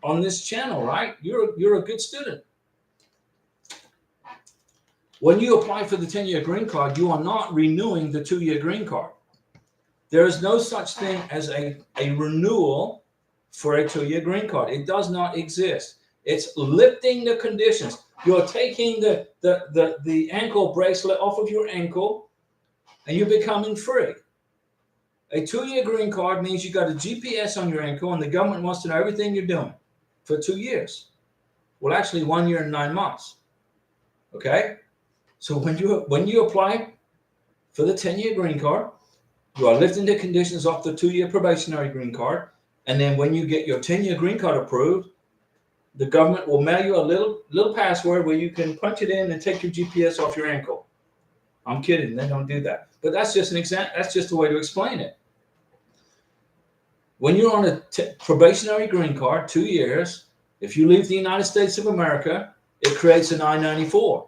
Speaker 1: on this channel, right? You're a good student. When you apply for the 10-year green card, you are not renewing the 2-year green card. There is no such thing as a renewal for a 2-year green card. It does not exist. It's lifting the conditions. You're taking the ankle bracelet off of your ankle and you're becoming free. A 2-year green card means you got a GPS on your ankle and the government wants to know everything you're doing for 2 years. Well, actually 1 year and 9 months. Okay? So when you apply for the 10-year green card, you are lifting the conditions off the 2-year probationary green card. And then when you get your 10-year green card approved, the government will mail you a little password where you can punch it in and take your GPS off your ankle. I'm kidding. They don't do that. But that's just an example. That's just a way to explain it. When you're on a probationary green card, 2 years, if you leave the United States of America, it creates an I-94.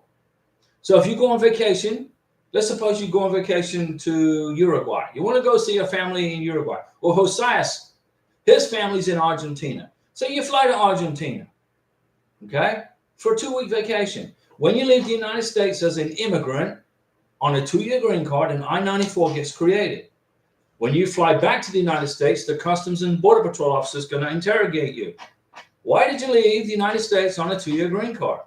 Speaker 1: So if you go on vacation, let's suppose you go on vacation to Uruguay. You want to go see a family in Uruguay. Or Josias, his family's in Argentina. So you fly to Argentina, okay, for a 2-week vacation. When you leave the United States as an immigrant on a 2-year green card, an I-94 gets created. When you fly back to the United States, the Customs and Border Patrol officer is going to interrogate you. Why did you leave the United States on a 2-year green card?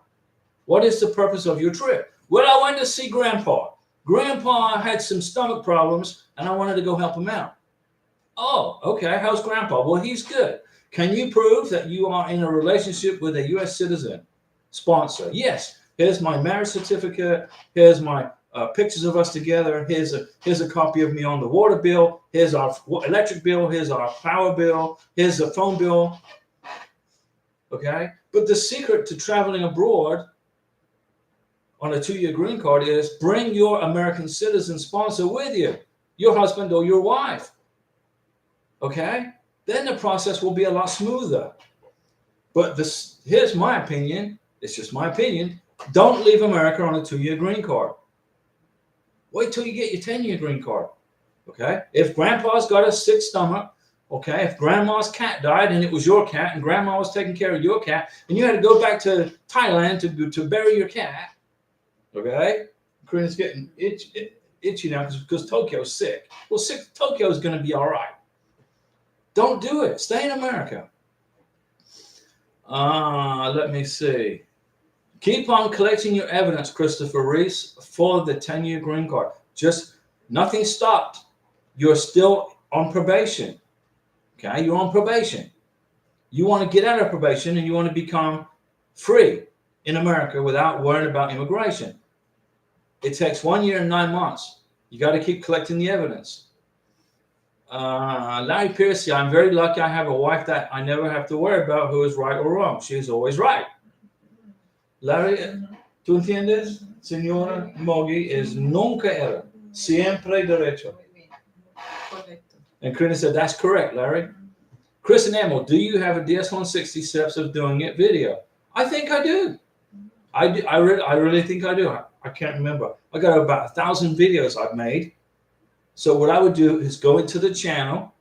Speaker 1: What is the purpose of your trip? Well, I went to see Grandpa. Grandpa had some stomach problems, and I wanted to go help him out. Oh, okay. How's Grandpa? Well, he's good. Can you prove that you are in a relationship with a U.S. citizen sponsor? Yes. Here's my marriage certificate. Here's my pictures of us together. Here's a copy of me on the water bill. Here's our electric bill. Here's our power bill. Here's the phone bill. Okay. But the secret to traveling abroad on a 2-year green card is bring your American citizen sponsor with you, your husband or your wife. Okay? Then the process will be a lot smoother. But here's my opinion. It's just my opinion. Don't leave America on a 2-year green card. Wait till you get your 10-year green card. Okay? If Grandpa's got a sick stomach, okay, if Grandma's cat died and it was your cat and Grandma was taking care of your cat and you had to go back to Thailand to bury your cat, okay? Karina's getting itchy now because Tokyo's sick. Well, Tokyo's going to be all right. Don't do it. Stay in America. Let me see. Keep on collecting your evidence, Christopher Reese, for the 10-year green card. Just nothing stopped. You're still on probation. Okay? You're on probation. You want to get out of probation and you want to become free in America without worrying about immigration. It takes 1 year and 9 months. You got to keep collecting the evidence. Larry Pierce, I'm very lucky I have a wife that I never have to worry about who is right or wrong. She is always right. Larry, ¿tú entiendes? Señora Mogi is nunca era. Siempre derecho. And Chris said, that's correct, Larry. Chris and Emil, do you have a DS160 steps of doing it video? I think I do. I do. I really think I do. I can't remember. I got about 1,000 videos I've made. So what I would do is go into the channel,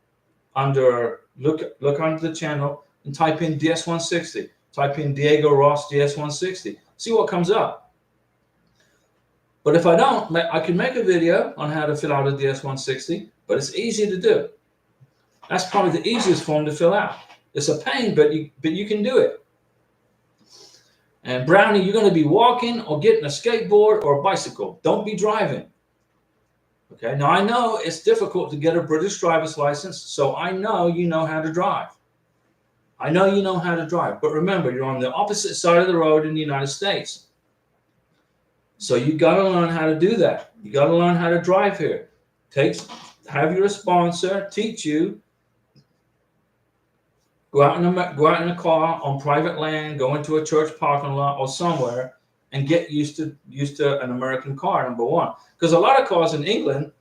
Speaker 1: look under the channel and type in DS160. Type in Diego Ross DS160. See what comes up. But if I don't, I can make a video on how to fill out a DS160, but it's easy to do. That's probably the easiest form to fill out. It's a pain, but you can do it. And Brownie, you're going to be walking or getting a skateboard or a bicycle. Don't be driving. Okay, now I know it's difficult to get a British driver's license, so I know you know how to drive. I know you know how to drive, but remember, you're on the opposite side of the road in the United States. So you got to learn how to do that. You got to learn how to drive here. Have your sponsor teach you. Go out in a car on private land, go into a church parking lot or somewhere, and get used to an American car. Number one, because a lot of cars in England,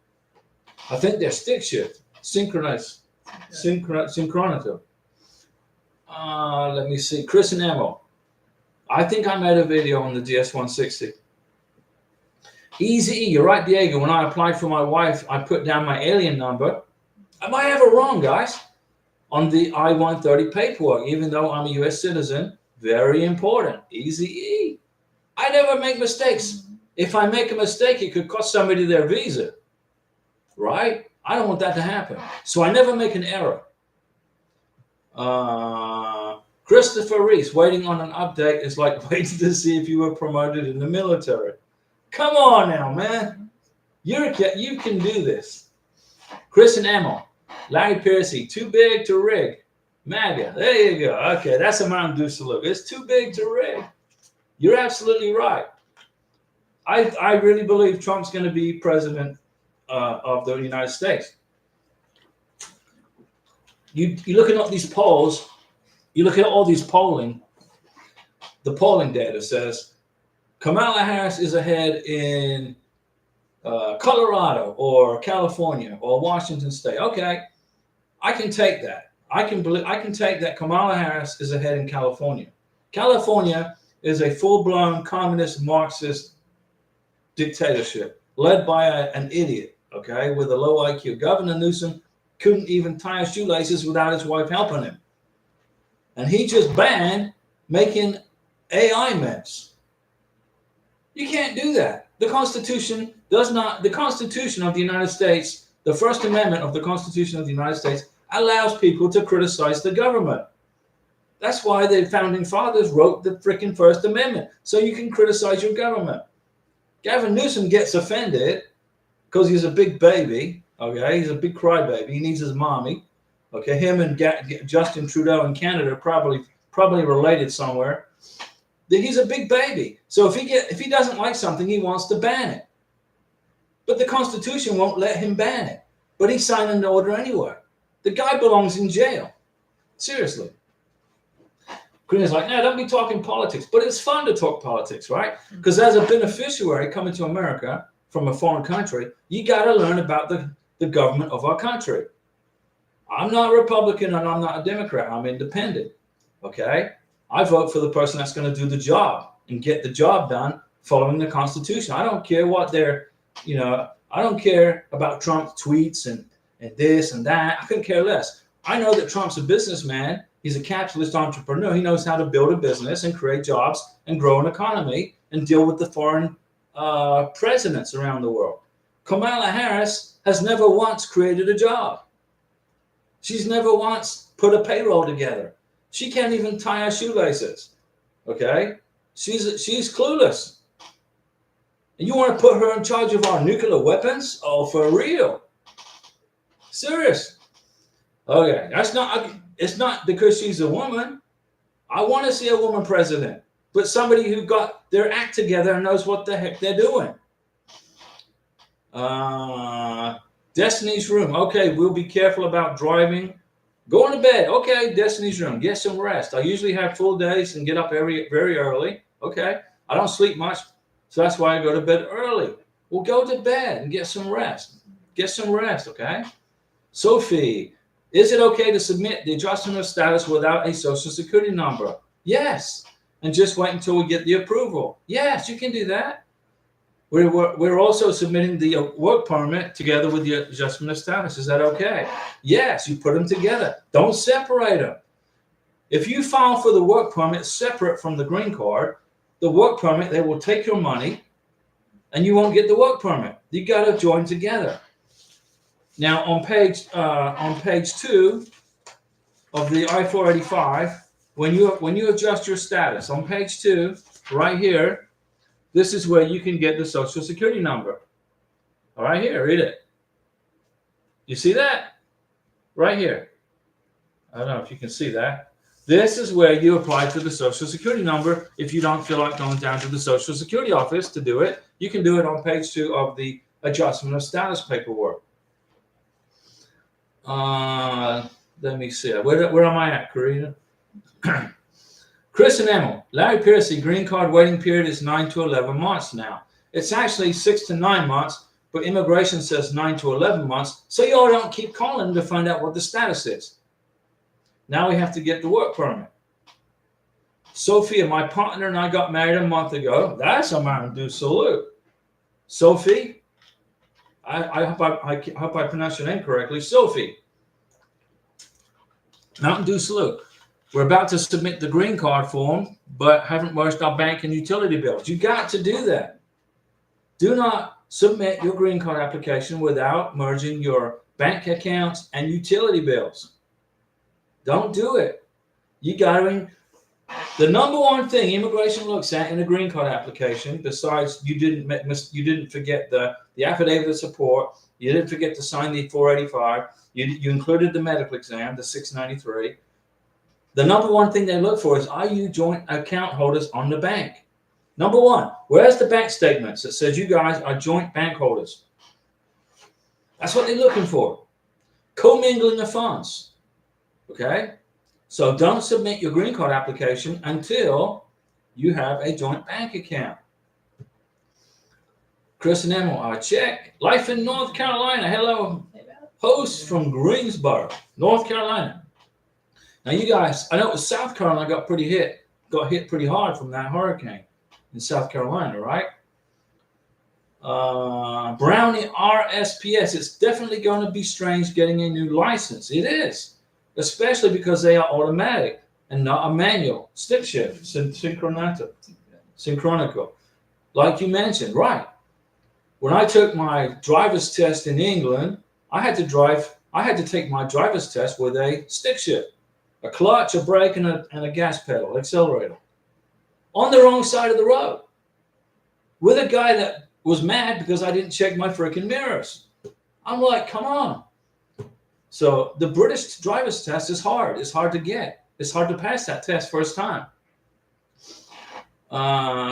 Speaker 1: I think they're stick shift, synchronized. Let me see, Chris and Emil. I think I made a video on the DS160. Easy, you're right, Diego. When I applied for my wife, I put down my alien number. Am I ever wrong, guys? On the I-130 paperwork, even though I'm a U.S. citizen, very important. Easy E. I never make mistakes. If I make a mistake, it could cost somebody their visa, right? I don't want that to happen. So I never make an error. Christopher Reese, waiting on an update is like waiting to see if you were promoted in the military. Come on now, man. You can do this. Chris and Emil. Larry Piercy, too big to rig. MAGA, there you go. Okay, that's a Mountain Dew salute. It's too big to rig. You're absolutely right. I really believe Trump's going to be president of the United States. You're looking at these polls. You look at all these polling. The polling data says Kamala Harris is ahead in Colorado or California or Washington State. Okay, I can take that. I can take that Kamala Harris is ahead in California. California is a full-blown communist Marxist dictatorship led by an idiot, okay, with a low IQ. Governor Newsom couldn't even tie his shoelaces without his wife helping him. And he just banned making AI memes. You can't do that. The Constitution does not, the Constitution of the United States, the First Amendment of the Constitution of the United States allows people to criticize the government. That's why the founding fathers wrote the freaking First Amendment, so you can criticize your government. Gavin Newsom gets offended because he's a big baby, okay? He's a big crybaby. He needs his mommy, okay? Him and Justin Trudeau in Canada probably related somewhere. He's a big baby. So if he doesn't like something, he wants to ban it. But the Constitution won't let him ban it. But he signed an order anyway. The guy belongs in jail. Seriously. Green's like, no, don't be talking politics. But it's fun to talk politics, right? Because as a beneficiary coming to America from a foreign country, you got to learn about the government of our country. I'm not a Republican and I'm not a Democrat. I'm independent, okay? I vote for the person that's going to do the job and get the job done following the Constitution. I don't care what they're, I don't care about Trump's tweets and this and that. I couldn't care less. I know that Trump's a businessman. He's a capitalist entrepreneur. He knows how to build a business and create jobs and grow an economy and deal with the foreign presidents around the world. Kamala Harris has never once created a job. She's never once put a payroll together. She can't even tie her shoelaces. Okay? She's clueless. And you want to put her in charge of our nuclear weapons? Oh, for real? Serious? Okay, it's not because she's a woman. I want to see a woman president, but somebody who got their act together and knows what the heck they're doing. Destiny's room. Okay, we'll be careful about driving. Going to bed. Okay, Destiny's room. Get some rest. I usually have full days and get up very early. Okay, I don't sleep much, so that's why I go to bed early. Well, go to bed and get some rest. Get some rest, okay? Sophie, is it okay to submit the adjustment of status without a social security number? Yes, and just wait until we get the approval. Yes, you can do that. We're also submitting the work permit together with the adjustment of status. Is that okay? Yes, you put them together. Don't separate them. If you file for the work permit separate from the green card, the work permit, they will take your money and you won't get the work permit. You got to join together. Now on page 2 of the I-485, when you adjust your status on page 2, right here, this is where you can get the social security number. All right, here, read it. You see that? Right here. I don't know if you can see that. This is where you apply for the social security number. If you don't feel like going down to the social security office to do it, you can do it on page 2 of the adjustment of status paperwork. Let me see. Where am I at, Karina? Chris and Emil, Larry Piercy, green card waiting period is 9 to 11 months now. It's actually 6 to 9 months, but immigration says 9 to 11 months. So y'all don't keep calling to find out what the status is. Now we have to get the work permit. Sophia, my partner and I got married a month ago. That's a Mountain Dew salute. Sophie, I hope I pronounced your name correctly. Sophie, Mountain Dew salute. We're about to submit the green card form, but haven't merged our bank and utility bills. You got to do that. Do not submit your green card application without merging your bank accounts and utility bills. Don't do it. You got to. The number one thing immigration looks at in a green card application, besides you didn't forget the affidavit of support, you didn't forget to sign the 485, you included the medical exam, the 693. The number one thing they look for is, are you joint account holders on the bank? Number one, where's the bank statements that says you guys are joint bank holders? That's what they're looking for. Commingling of funds. Okay? So don't submit your green card application until you have a joint bank account. Chris and Emil, check. Life in North Carolina. Hello. Host from Greensboro, North Carolina. Now, you guys, I know South Carolina got hit pretty hard from that hurricane in South Carolina, right? Brownie RSPS, it's definitely going to be strange getting a new license. It is, especially because they are automatic and not a manual stick shift, synchronical. Like you mentioned, right? When I took my driver's test in England, I had to take my driver's test with a stick shift. A clutch, a brake, and a gas pedal, accelerator. On the wrong side of the road. With a guy that was mad because I didn't check my freaking mirrors. I'm like, come on. So the British driver's test is hard. It's hard to get. It's hard to pass that test first time.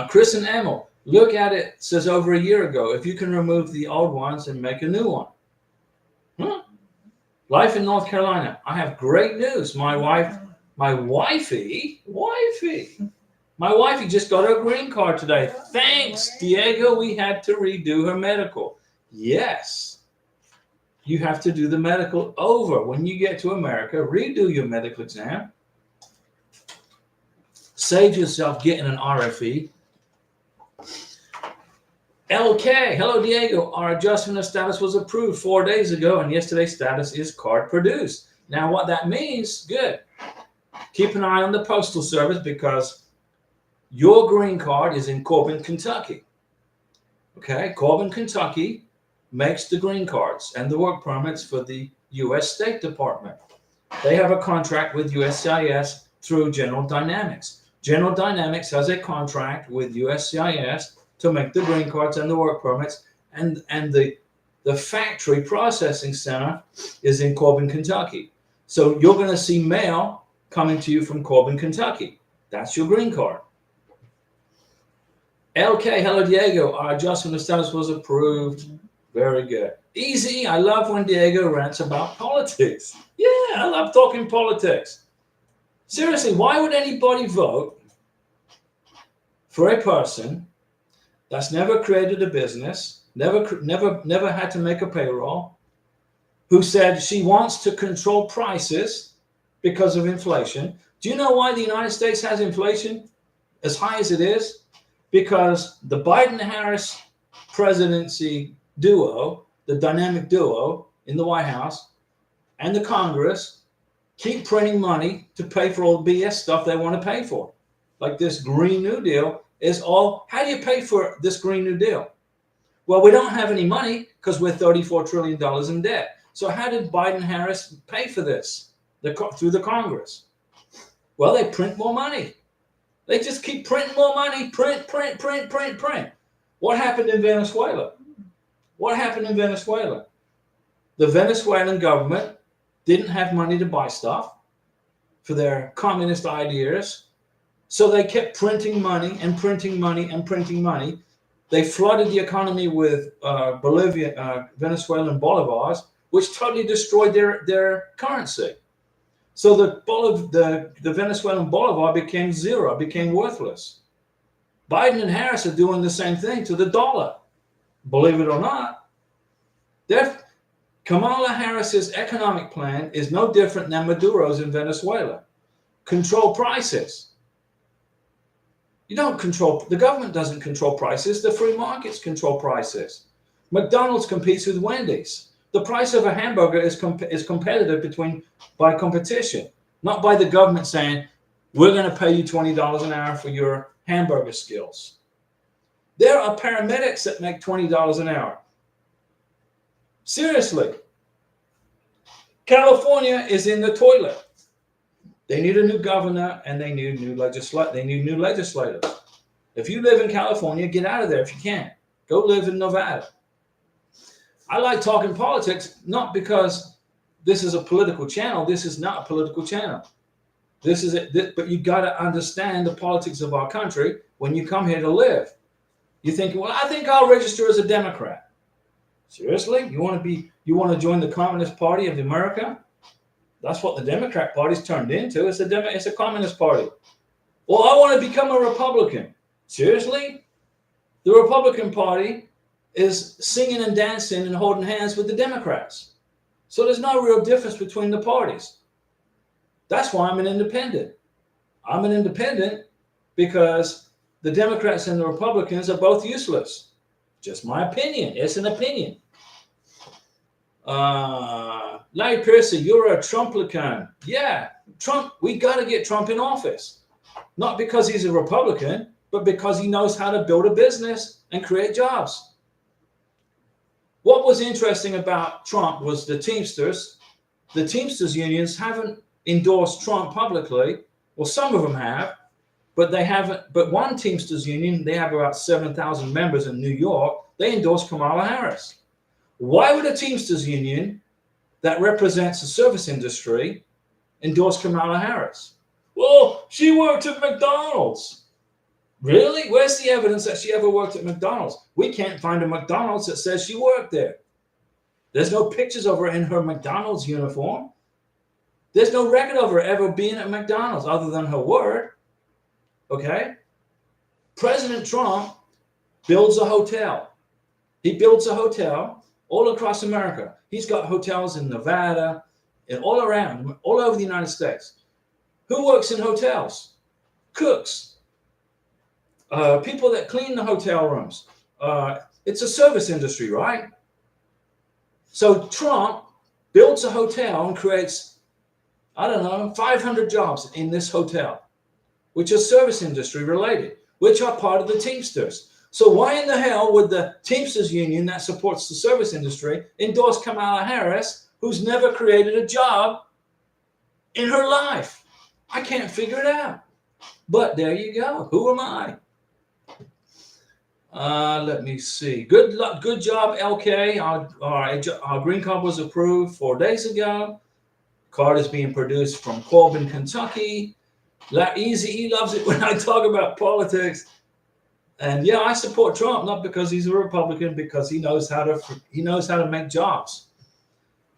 Speaker 1: Chris and Emil, look at it. It says over a year ago, if you can remove the old ones and make a new one. Life in North Carolina. I have great news. My wifey just got her green card today. Thanks, Diego. We had to redo her medical. Yes. You have to do the medical over. When you get to America, redo your medical exam. Save yourself getting an RFE. LK, hello Diego. Our adjustment of status was approved 4 days ago, and yesterday's status is card produced. Now, what that means, good. Keep an eye on the Postal Service because your green card is in Corbin, Kentucky. Okay, Corbin, Kentucky makes the green cards and the work permits for the U.S. State Department. They have a contract with USCIS through General Dynamics. General Dynamics has a contract with USCIS to make the green cards and the work permits, and the factory processing center is in Corbin, Kentucky. So you're going to see mail coming to you from Corbin, Kentucky. That's your green card. LK, hello Diego. Our adjustment of status was approved Very good. Easy. I love when Diego rants about politics. Yeah, I love talking politics. Seriously, why would anybody vote for a person that's never created a business, never had to make a payroll, who said she wants to control prices because of inflation? Do you know why the United States has inflation as high as it is? Because the Biden-Harris presidency duo, the dynamic duo in the White House and the Congress, keep printing money to pay for all the BS stuff they want to pay for. Like this Green New Deal is all, how do you pay for this Green New Deal? Well, we don't have any money because we're $34 trillion in debt. So how did Biden-Harris pay for this? Through the Congress. Well, they print more money. They just keep printing more money. Print. What happened in Venezuela? What happened in Venezuela? The Venezuelan government didn't have money to buy stuff for their communist ideas. So they kept printing money and printing money and printing money. They flooded the economy with Venezuelan bolivars, which totally destroyed their currency. So the Venezuelan bolivar became zero, became worthless. Biden and Harris are doing the same thing to the dollar. Believe it or not, Kamala Harris's economic plan is no different than Maduro's in Venezuela. Control prices. You don't control, the government doesn't control prices, the free markets control prices. McDonald's competes with Wendy's. The price of a hamburger is competitive by competition, not by the government saying, we're going to pay you $20 an hour for your hamburger skills. There are paramedics that make $20 an hour. Seriously. California is in the toilet. They need a new governor and they need new legislators. If you live in California, get out of there if you can. Go live in Nevada. I like talking politics, not because this is a political channel. This is not a political channel. But you got to understand the politics of our country when you come here to live. You think, well, I think I'll register as a Democrat. Seriously? You want to join the Communist Party of America? That's what the Democrat Party's turned into. It's a Communist Party. Well, I want to become a Republican. Seriously? The Republican Party is singing and dancing and holding hands with the Democrats. So there's no real difference between the parties. That's why I'm an independent. I'm an independent because the Democrats and the Republicans are both useless. Just my opinion. It's an opinion. Larry Pearson, you're a Trumplican. Yeah, Trump, we got to get Trump in office. Not because he's a Republican, but because he knows how to build a business and create jobs. What was interesting about Trump was the Teamsters. The Teamsters unions haven't endorsed Trump publicly. Well, some of them have, but they haven't. But one Teamsters union, they have about 7,000 members in New York. They endorsed Kamala Harris. Why would a Teamsters union that represents the service industry endorse Kamala Harris? Well, she worked at McDonald's. Really? Where's the evidence that she ever worked at McDonald's? We can't find a McDonald's that says she worked there. There's no pictures of her in her McDonald's uniform. There's no record of her ever being at McDonald's other than her word. Okay? President Trump builds a hotel. He builds a hotel all across America. He's got hotels in Nevada and all around, all over the United States. Who works in hotels? Cooks. People that clean the hotel rooms. It's a service industry, right? So Trump builds a hotel and creates, 500 jobs in this hotel, which are service industry related, which are part of the Teamsters. So why in the hell would the Teamsters union that supports the service industry endorse Kamala Harris, who's never created a job in her life? I can't figure it out. But there you go. Who am I? Let me see. Good luck. Good job, LK. Our green card was approved 4 days ago. Card is being produced from Corbin, Kentucky. Easy, he loves it when I talk about politics. And yeah, I support Trump, not because he's a Republican, because he knows how to make jobs.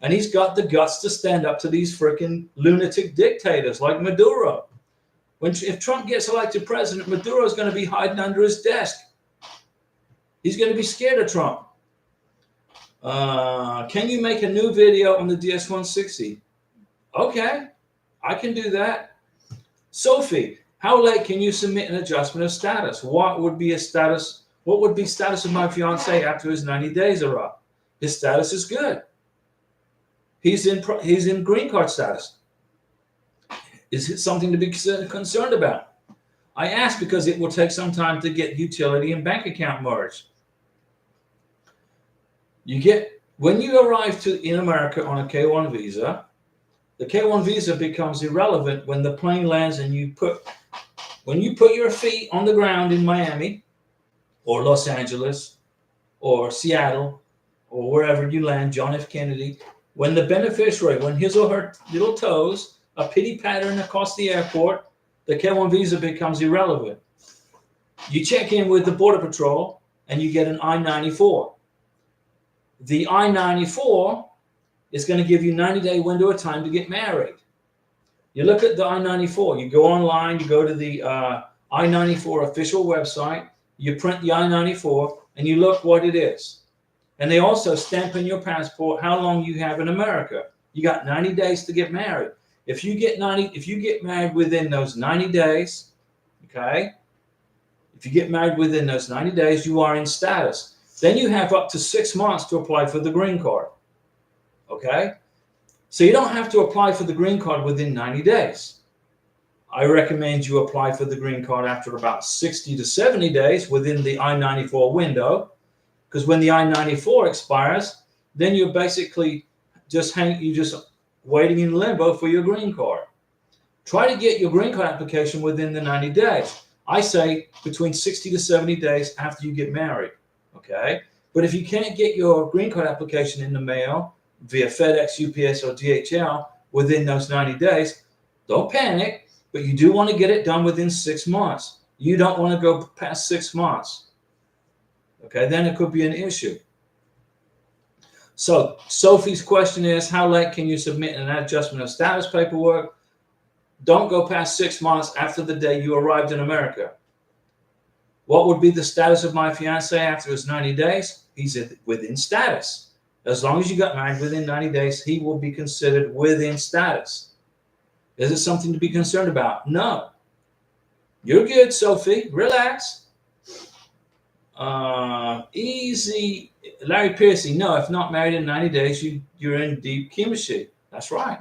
Speaker 1: And he's got the guts to stand up to these freaking lunatic dictators like Maduro. If Trump gets elected president, Maduro is going to be hiding under his desk. He's going to be scared of Trump. Can you make a new video on the DS-160? Okay, I can do that. Sophie, how late can you submit an adjustment of status? What would be status of my fiance after his 90 days are up? His status is good. He's in green card status. Is it something to be concerned about? I ask because it will take some time to get utility and bank account merged. When you arrive in America on a K-1 visa, the K-1 visa becomes irrelevant when the plane lands and when you put your feet on the ground in Miami or Los Angeles or Seattle or wherever you land, John F. Kennedy, when the beneficiary, when his or her little toes are pitty pattern across the airport, the K-1 visa becomes irrelevant. You check in with the Border Patrol and you get an I-94. The I-94 is going to give you a 90-day window of time to get married. You look at the I-94, you go online, you go to the I-94 official website, you print the I-94, and you look what it is. And they also stamp in your passport how long you have in America. You got 90 days to get married. If you get married within those 90 days, okay? If you get married within those 90 days, you are in status. Then you have up to 6 months to apply for the green card. Okay? So you don't have to apply for the green card within 90 days. I recommend you apply for the green card after about 60 to 70 days within the I-94 window, because when the I-94 expires, then you're basically just waiting in limbo for your green card. Try to get your green card application within the 90 days. I say between 60 to 70 days after you get married. Okay? But if you can't get your green card application in the mail via FedEx, UPS, or DHL within those 90 days, don't panic, but you do want to get it done within 6 months. You don't want to go past 6 months. Okay, then it could be an issue. So Sophie's question is, how late can you submit an adjustment of status paperwork? Don't go past 6 months after the day you arrived in America. What would be the status of my fiance after his 90 days? He's within status. As long as you got married within 90 days, he will be considered within status. Is it something to be concerned about? No. You're good, Sophie. Relax. Easy. Larry Piercy. No, if not married in 90 days, you're in deep chemistry. That's right.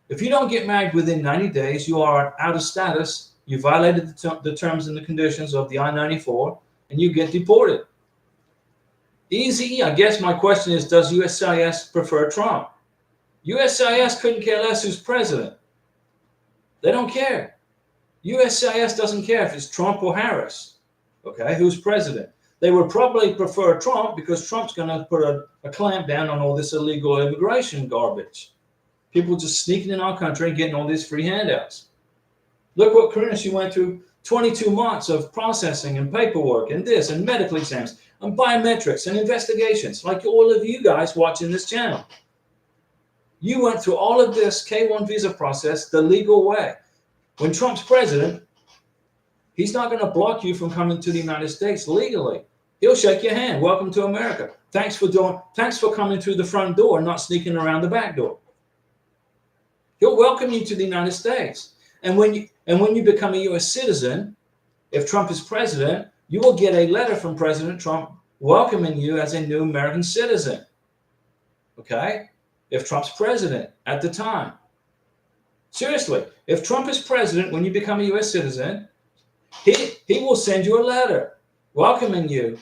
Speaker 1: If you don't get married within 90 days, you are out of status. You violated the terms and the conditions of the I-94, and you get deported. Easy. I guess my question is, does USCIS prefer Trump? USCIS couldn't care less who's president. They don't care. USCIS doesn't care if it's Trump or Harris. Okay, who's president? They would probably prefer Trump because Trump's going to put a clamp down on all this illegal immigration garbage. People just sneaking in our country and getting all these free handouts. Look what Karina, she went through 22 months of processing and paperwork and this and medical exams and biometrics and investigations, like all of you guys watching this channel. You went through all of this K-1 visa process the legal way. When Trump's president, he's not going to block you from coming to the United States legally. He'll shake your hand. Welcome to America. Thanks for coming through the front door, not sneaking around the back door. He'll welcome you to the United States. And when you become a U.S. citizen, if Trump is president, you will get a letter from President Trump welcoming you as a new American citizen. Okay? If Trump's president at the time. Seriously, if Trump is president when you become a U.S. citizen, he will send you a letter welcoming you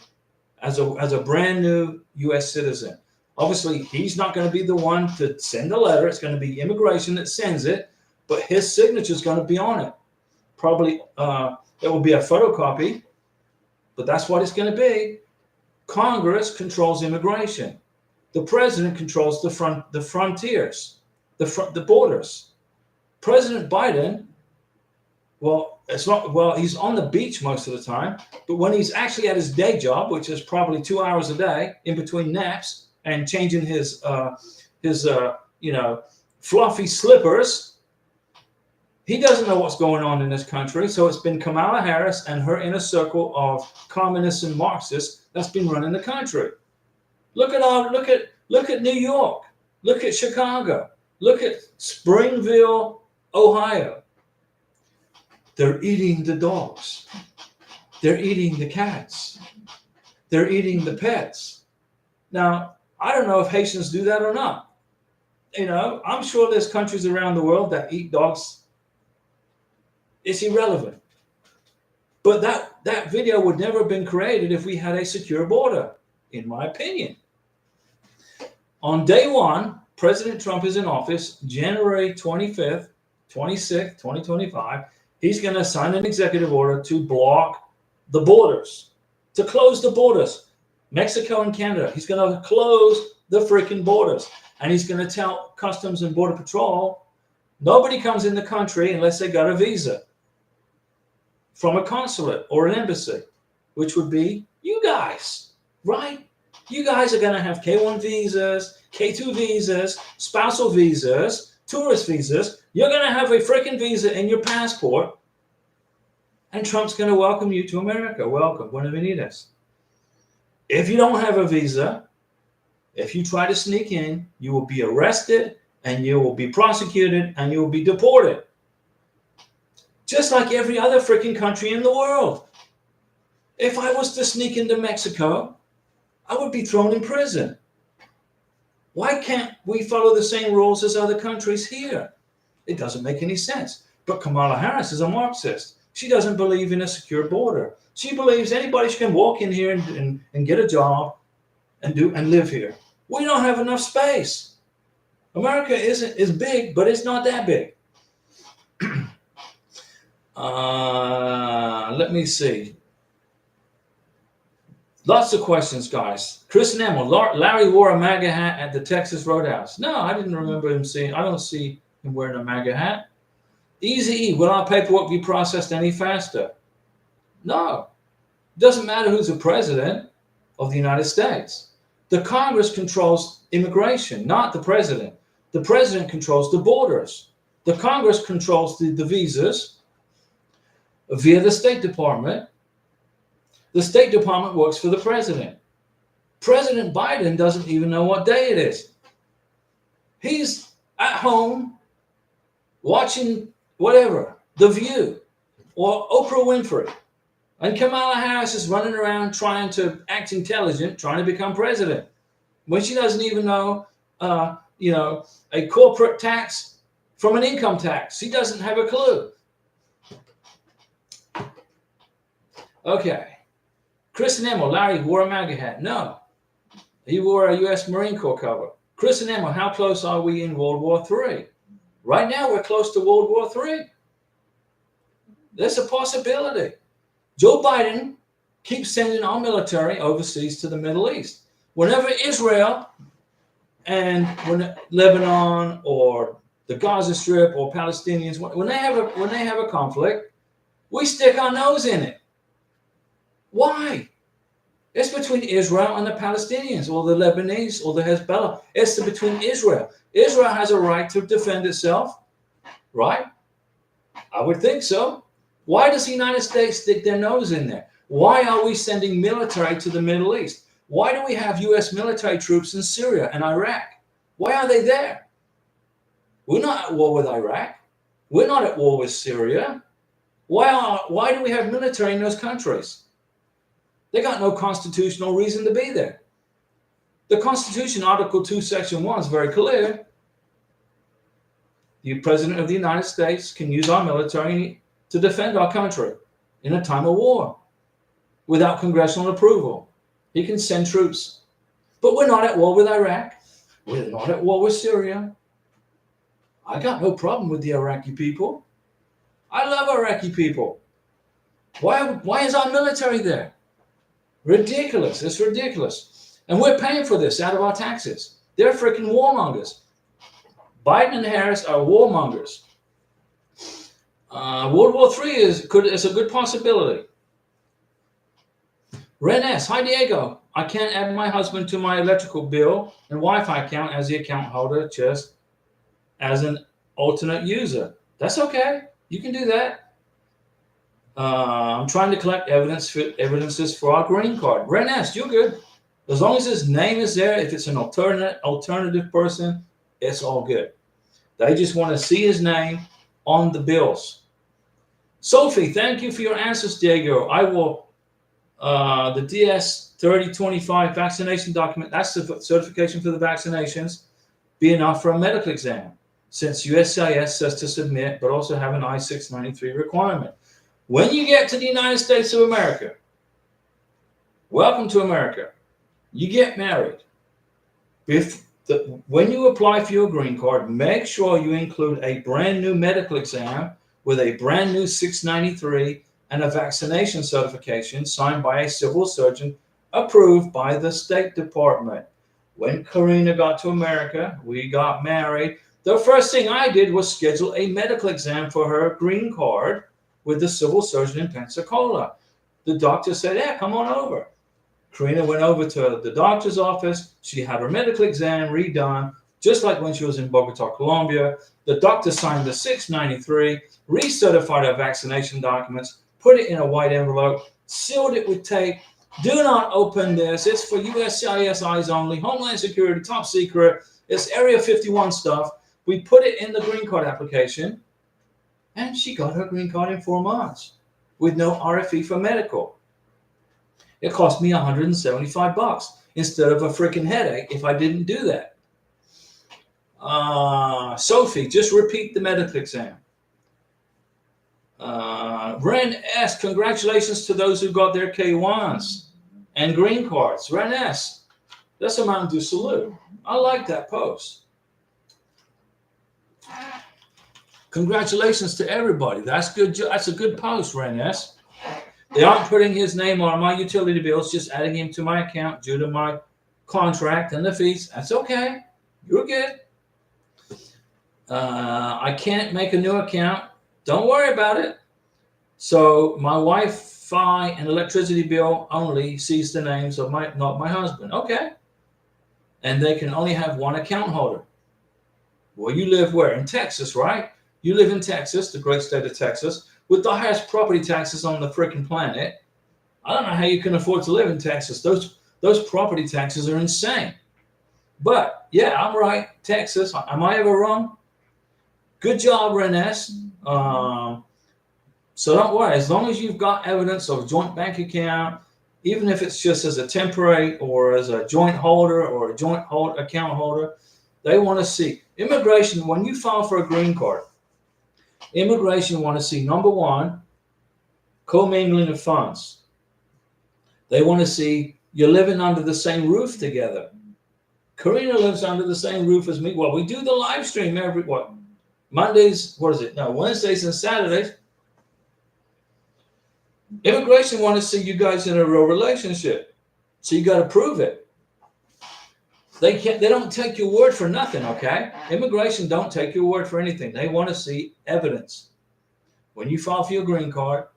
Speaker 1: as a brand new U.S. citizen. Obviously, he's not going to be the one to send the letter. It's going to be immigration that sends it, but his signature is going to be on it. Probably it will be a photocopy, but that's what it's going to be. Congress controls immigration. The president controls the frontiers, the borders. President Biden Well, it's not. Well, he's on the beach most of the time, but when he's actually at his day job, which is probably 2 hours a day in between naps and changing his fluffy slippers, he doesn't know what's going on in this country. So it's been Kamala Harris and her inner circle of communists and Marxists that's been running the country. Look at New York. Look at Chicago. Look at Springville, Ohio. They're eating the dogs. They're eating the cats. They're eating the pets. Now, I don't know if Haitians do that or not. I'm sure there's countries around the world that eat dogs. It's irrelevant. But that video would never have been created if we had a secure border, in my opinion. On day one, President Trump is in office, January 25th, 26th, 2025. He's going to sign an executive order to block the borders, to close the borders. Mexico and Canada. He's going to close the freaking borders. And he's going to tell Customs and Border Patrol, nobody comes in the country unless they got a visa from a consulate or an embassy, which would be you guys, right? You guys are going to have K1 visas, K2 visas, spousal visas, tourist visas. You're going to have a freaking visa in your passport, and Trump's going to welcome you to America. Welcome, bienvenidos. If you don't have a visa, if you try to sneak in, you will be arrested, and you will be prosecuted, and you will be deported. Just like every other freaking country in the world. If I was to sneak into Mexico, I would be thrown in prison. Why can't we follow the same rules as other countries here? It doesn't make any sense. But Kamala Harris is a Marxist. She doesn't believe in a secure border. She believes anybody can walk in here and get a job and live here. We don't have enough space. America is big, but it's not that big. Let me see. Lots of questions, guys. Chris Nemmel, Larry wore a MAGA hat at the Texas Roadhouse. No, I didn't remember him seeing. I don't see him wearing a MAGA hat. Easy E, will our paperwork be processed any faster? No. It doesn't matter who's the president of the United States. The Congress controls immigration, not the president. The president controls the borders. The Congress controls the visas via the State Department. The State Department works for the president. President Biden doesn't even know what day it is. He's at home watching whatever, The View or Oprah Winfrey. And Kamala Harris is running around trying to act intelligent, trying to become president, when she doesn't even know, a corporate tax from an income tax. She doesn't have a clue. Okay. Chris Nemmel, Larry wore a MAGA hat. No. He wore a U.S. Marine Corps cover. Chris Nemmel, how close are we in World War III? Right now, we're close to World War III. There's a possibility. Joe Biden keeps sending our military overseas to the Middle East. Whenever Israel and Lebanon or the Gaza Strip or Palestinians, when they have a conflict, we stick our nose in it. Why? It's between Israel and the Palestinians or the Lebanese or the Hezbollah. It's between Israel. Israel has a right to defend itself, right? I would think so. Why does the United States stick their nose in there? Why are we sending military to the Middle East? Why do we have U.S. military troops in Syria and Iraq? Why are they there? We're not at war with Iraq. We're not at war with Syria. Why do we have military in those countries? They got no constitutional reason to be there. The Constitution, Article 2, Section 1 is very clear. The President of the United States can use our military to defend our country in a time of war without congressional approval. He can send troops. But we're not at war with Iraq. We're not at war with Syria. I got no problem with the Iraqi people. I love Iraqi people. Why is our military there? Ridiculous. It's ridiculous. And we're paying for this out of our taxes. They're freaking warmongers. Biden and Harris are warmongers. World War III is a good possibility. Ren S. Hi, Diego. I can't add my husband to my electrical bill and Wi-Fi account as the account holder, just as an alternate user. That's okay. You can do that. I'm trying to collect evidences for our green card. Ren S, you're good. As long as his name is there, if it's an alternative person, it's all good. They just want to see his name on the bills. Sophie, thank you for your answers, Diego. I will, the DS 3025 vaccination document, that's the certification for the vaccinations, be enough for a medical exam, since USCIS says to submit, but also have an I-693 requirement. When you get to the United States of America, welcome to America, you get married. When you apply for your green card, make sure you include a brand new medical exam with a brand new 693 and a vaccination certification signed by a civil surgeon approved by the State Department. When Karina got to America, we got married. The first thing I did was schedule a medical exam for her green card with the civil surgeon in Pensacola. The doctor said, yeah, come on over. Karina went over to the doctor's office. She had her medical exam redone, just like when she was in Bogota, Colombia. The doctor signed the 693, recertified her vaccination documents, put it in a white envelope, sealed it with tape. Do not open this. It's for USCIS eyes only, Homeland Security, top secret. It's Area 51 stuff. We put it in the green card application, and she got her green card in 4 months with no RFE for medical. It cost me $175 instead of a freaking headache if I didn't do that. Sophie, just repeat the medical exam. Ren S, congratulations to those who got their K1s and green cards. Ren S, that's a Mountain Dew salute. I like that post. Congratulations to everybody. That's good. That's a good post, Ren S. They aren't putting his name on my utility bills, just adding him to my account due to my contract and the fees. That's okay. You're good. I can't make a new account. Don't worry about it. So my Wi-Fi and electricity bill only sees the names of not my husband. Okay. And they can only have one account holder. Well, you live where? In Texas, right? You live in Texas, the great state of Texas, with the highest property taxes on the freaking planet. I don't know how you can afford to live in Texas. Those property taxes are insane. But yeah, I'm right. Texas. Am I ever wrong? Good job, Renes. So don't worry. As long as you've got evidence of a joint bank account, even if it's just as a temporary or as a joint holder or a joint account holder, they want to see. Immigration, when you file for a green card, immigration want to see, number one, commingling of funds. They want to see you're living under the same roof together. Karina lives under the same roof as me. Well, we do the live stream every, Mondays, Wednesdays and Saturdays. Immigration want to see you guys in a real relationship. So you got to prove it. They don't take your word for nothing, okay? Immigration don't take your word for anything. They want to see evidence. When you file for your green card,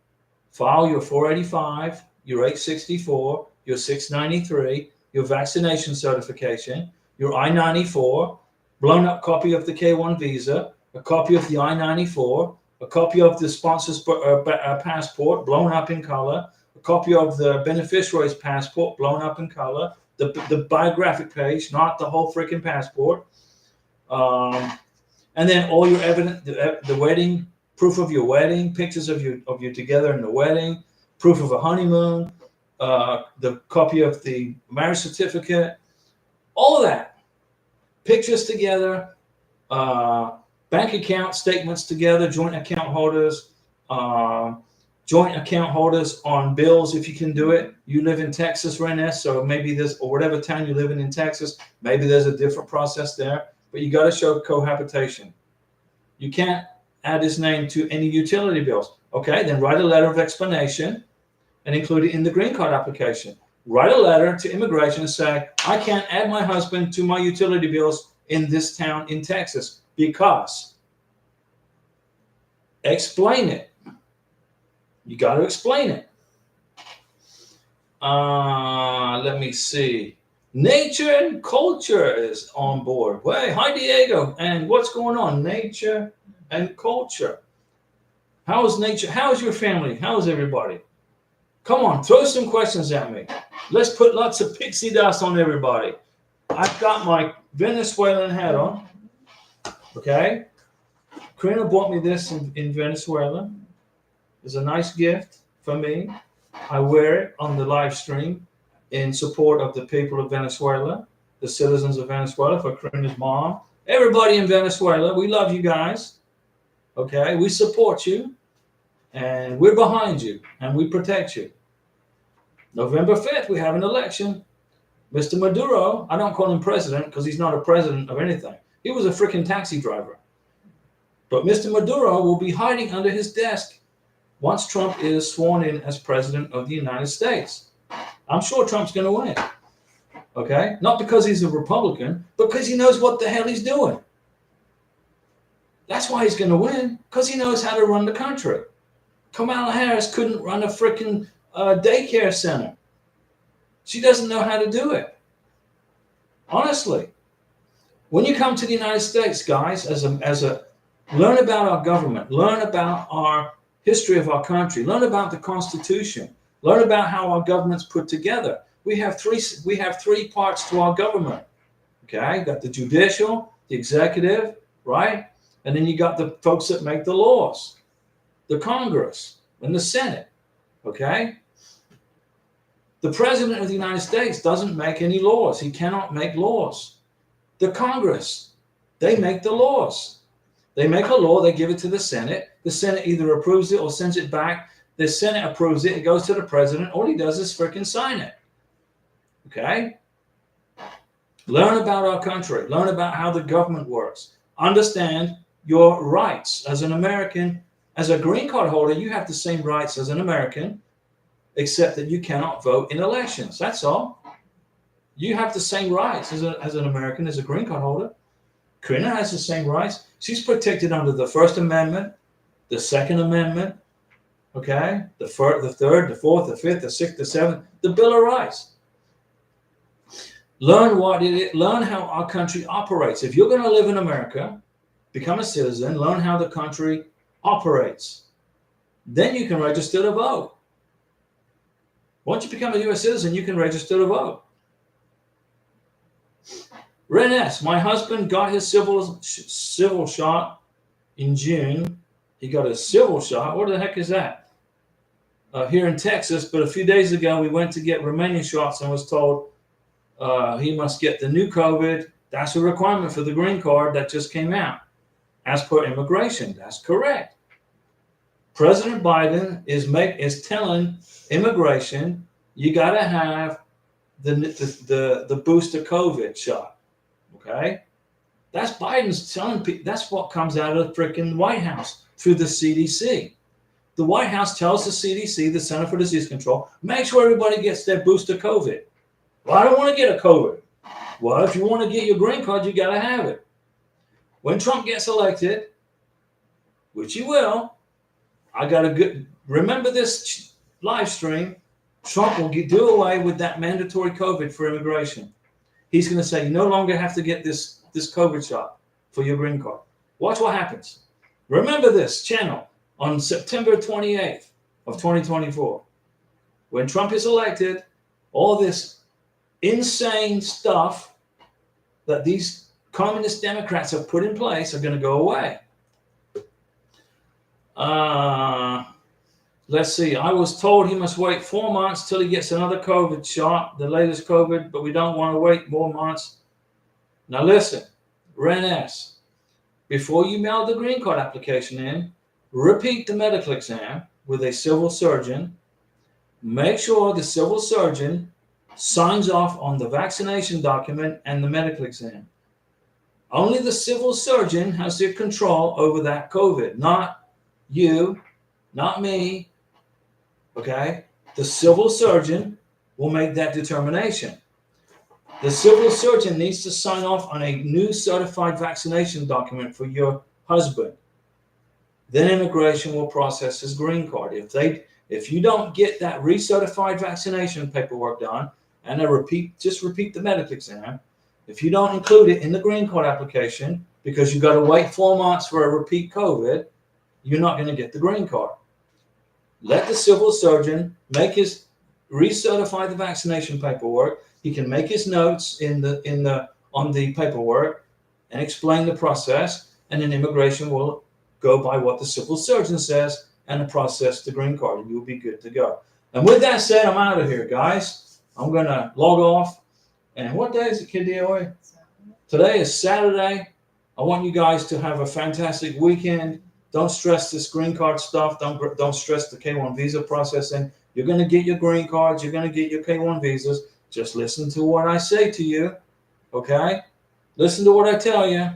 Speaker 1: file your 485, your 864, your 693, your vaccination certification, your I-94, blown up copy of the K1 visa, a copy of the I-94, a copy of the sponsor's passport blown up in color, a copy of the beneficiary's passport blown up in color, the biographic page, not the whole freaking passport, and then all your evidence, the wedding, proof of your wedding, pictures of you together in the wedding, proof of a honeymoon, the copy of the marriage certificate, all of that, pictures together, bank account statements together, joint account holders on bills if you can do it. You live in Texas, Renes, so maybe there's, or whatever town you live in Texas, maybe there's a different process there, but you got to show cohabitation. You can't add his name to any utility bills. Okay, then write a letter of explanation and include it in the green card application. Write a letter to immigration and say, I can't add my husband to my utility bills in this town in Texas because Explain it. You got to explain it. Let me see. Nature and culture is on board. Hey, hi Diego. And what's going on? Nature and culture. How is nature? How is your family? How is everybody? Come on, throw some questions at me. Let's put lots of pixie dust on everybody. I've got my Venezuelan hat on. Okay. Karina bought me this in Venezuela. It's a nice gift for me. I wear it on the live stream in support of the people of Venezuela, the citizens of Venezuela, for Karina's mom. Everybody in Venezuela, we love you guys. Okay, we support you, and we're behind you, and we protect you. November 5th, we have an election. Mr. Maduro, I don't call him president because he's not a president of anything. He was a freaking taxi driver. But Mr. Maduro will be hiding under his desk once Trump is sworn in as president of the United States. I'm sure Trump's going to win. Okay? Not because he's a Republican, but because he knows what the hell he's doing. That's why he's going to win, because he knows how to run the country. Kamala Harris couldn't run a freaking daycare center. She doesn't know how to do it. Honestly. When you come to the United States, guys, learn about our government, learn about our history of our country, learn about the Constitution, learn about how our government's put together. We have three parts to our government. Okay, you got the judicial, the executive, right? And then you got the folks that make the laws, the Congress and the Senate. Okay? The President of the United States doesn't make any laws. He cannot make laws. The Congress, they make the laws. They make a law, they give it to the Senate. The Senate either approves it or sends it back. The Senate approves it, it goes to the President. All he does is freaking sign it. Okay? Learn about our country. Learn about how the government works. Understand your rights as an American. As a green card holder, you have the same rights as an American, except that you cannot vote in elections. That's all. You have the same rights as an American, as a green card holder. Karina has the same rights. She's protected under the First Amendment, the Second Amendment, okay, the third, the fourth, the fifth, the sixth, the seventh, the Bill of Rights. Learn learn how our country operates. If you're going to live in America, become a citizen, learn how the country operates. Then you can register to vote. Once you become a U.S. citizen, you can register to vote. Ren S., my husband got his civil shot in June. He got a civil shot. What the heck is that? Here in Texas, but a few days ago, we went to get Romanian shots and was told he must get the new COVID. That's a requirement for the green card that just came out. As per immigration, that's correct. President Biden is telling immigration, you got to have the booster COVID shot. Okay, that's Biden's telling people. That's what comes out of the freaking White House through the CDC. The White House tells the CDC, the Center for Disease Control, make sure everybody gets their booster COVID. Well, I don't want to get a COVID. Well, if you want to get your green card, you got to have it. When Trump gets elected, which he will, remember this live stream. Trump will do away with that mandatory COVID for immigration. He's going to say you no longer have to get this COVID shot for your green card. Watch what happens. Remember this channel on September 28th of 2024. When Trump is elected, all this insane stuff that these communist Democrats have put in place are going to go away. Let's see. I was told he must wait 4 months till he gets another COVID shot, the latest COVID, but we don't want to wait more months. Now listen, Ren S., before you mail the green card application in, repeat the medical exam with a civil surgeon. Make sure the civil surgeon signs off on the vaccination document and the medical exam. Only the civil surgeon has the control over that COVID, not you, not me. Okay? The civil surgeon will make that determination. The civil surgeon needs to sign off on a new certified vaccination document for your husband. then immigration will process his green card. If you don't get that recertified vaccination paperwork done, and just repeat the medical exam, if you don't include it in the green card application because you got to wait 4 months for a repeat COVID, you're not going to get the green card. Let the civil surgeon recertify the vaccination paperwork. He can make his notes on the paperwork and explain the process, and then immigration will go by what the civil surgeon says and process the green card, and you'll be good to go. And with that said, I'm out of here, guys. I'm going to log off. And what day is it, KDOA? Today is Saturday. I want you guys to have a fantastic weekend. Don't stress this green card stuff. Don't stress the K1 visa processing. You're going to get your green cards. You're going to get your K1 visas. Just listen to what I say to you. Okay? Listen to what I tell you.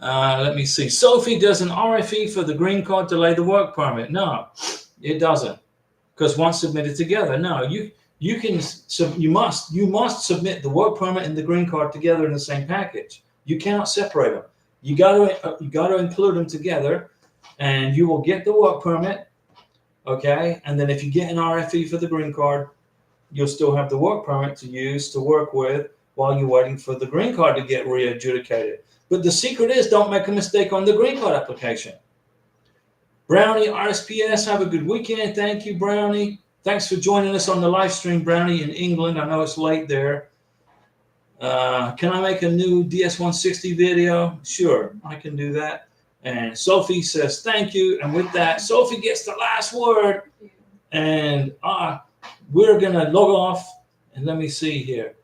Speaker 1: Let me see. Sophie, does an RFE for the green card delay the work permit? No, it doesn't. Because once submitted together, no, you must submit the work permit and the green card together in the same package. You cannot separate them. You got to include them together, and you will get the work permit. Okay, and then if you get an RFE for the green card, you'll still have the work permit to use to work with while you're waiting for the green card to get re-adjudicated. But the secret is, don't make a mistake on the green card application. Brownie, RSPS, have a good weekend. Thank you, Brownie. Thanks for joining us on the live stream, Brownie, in England. I know it's late there. Can I make a new DS160 video? Sure, I can do that. And Sophie says thank you. And with that, Sophie gets the last word. And we're going to log off. And let me see here.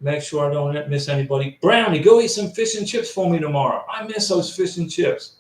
Speaker 1: Make sure I don't miss anybody. Brownie, go eat some fish and chips for me tomorrow. I miss those fish and chips.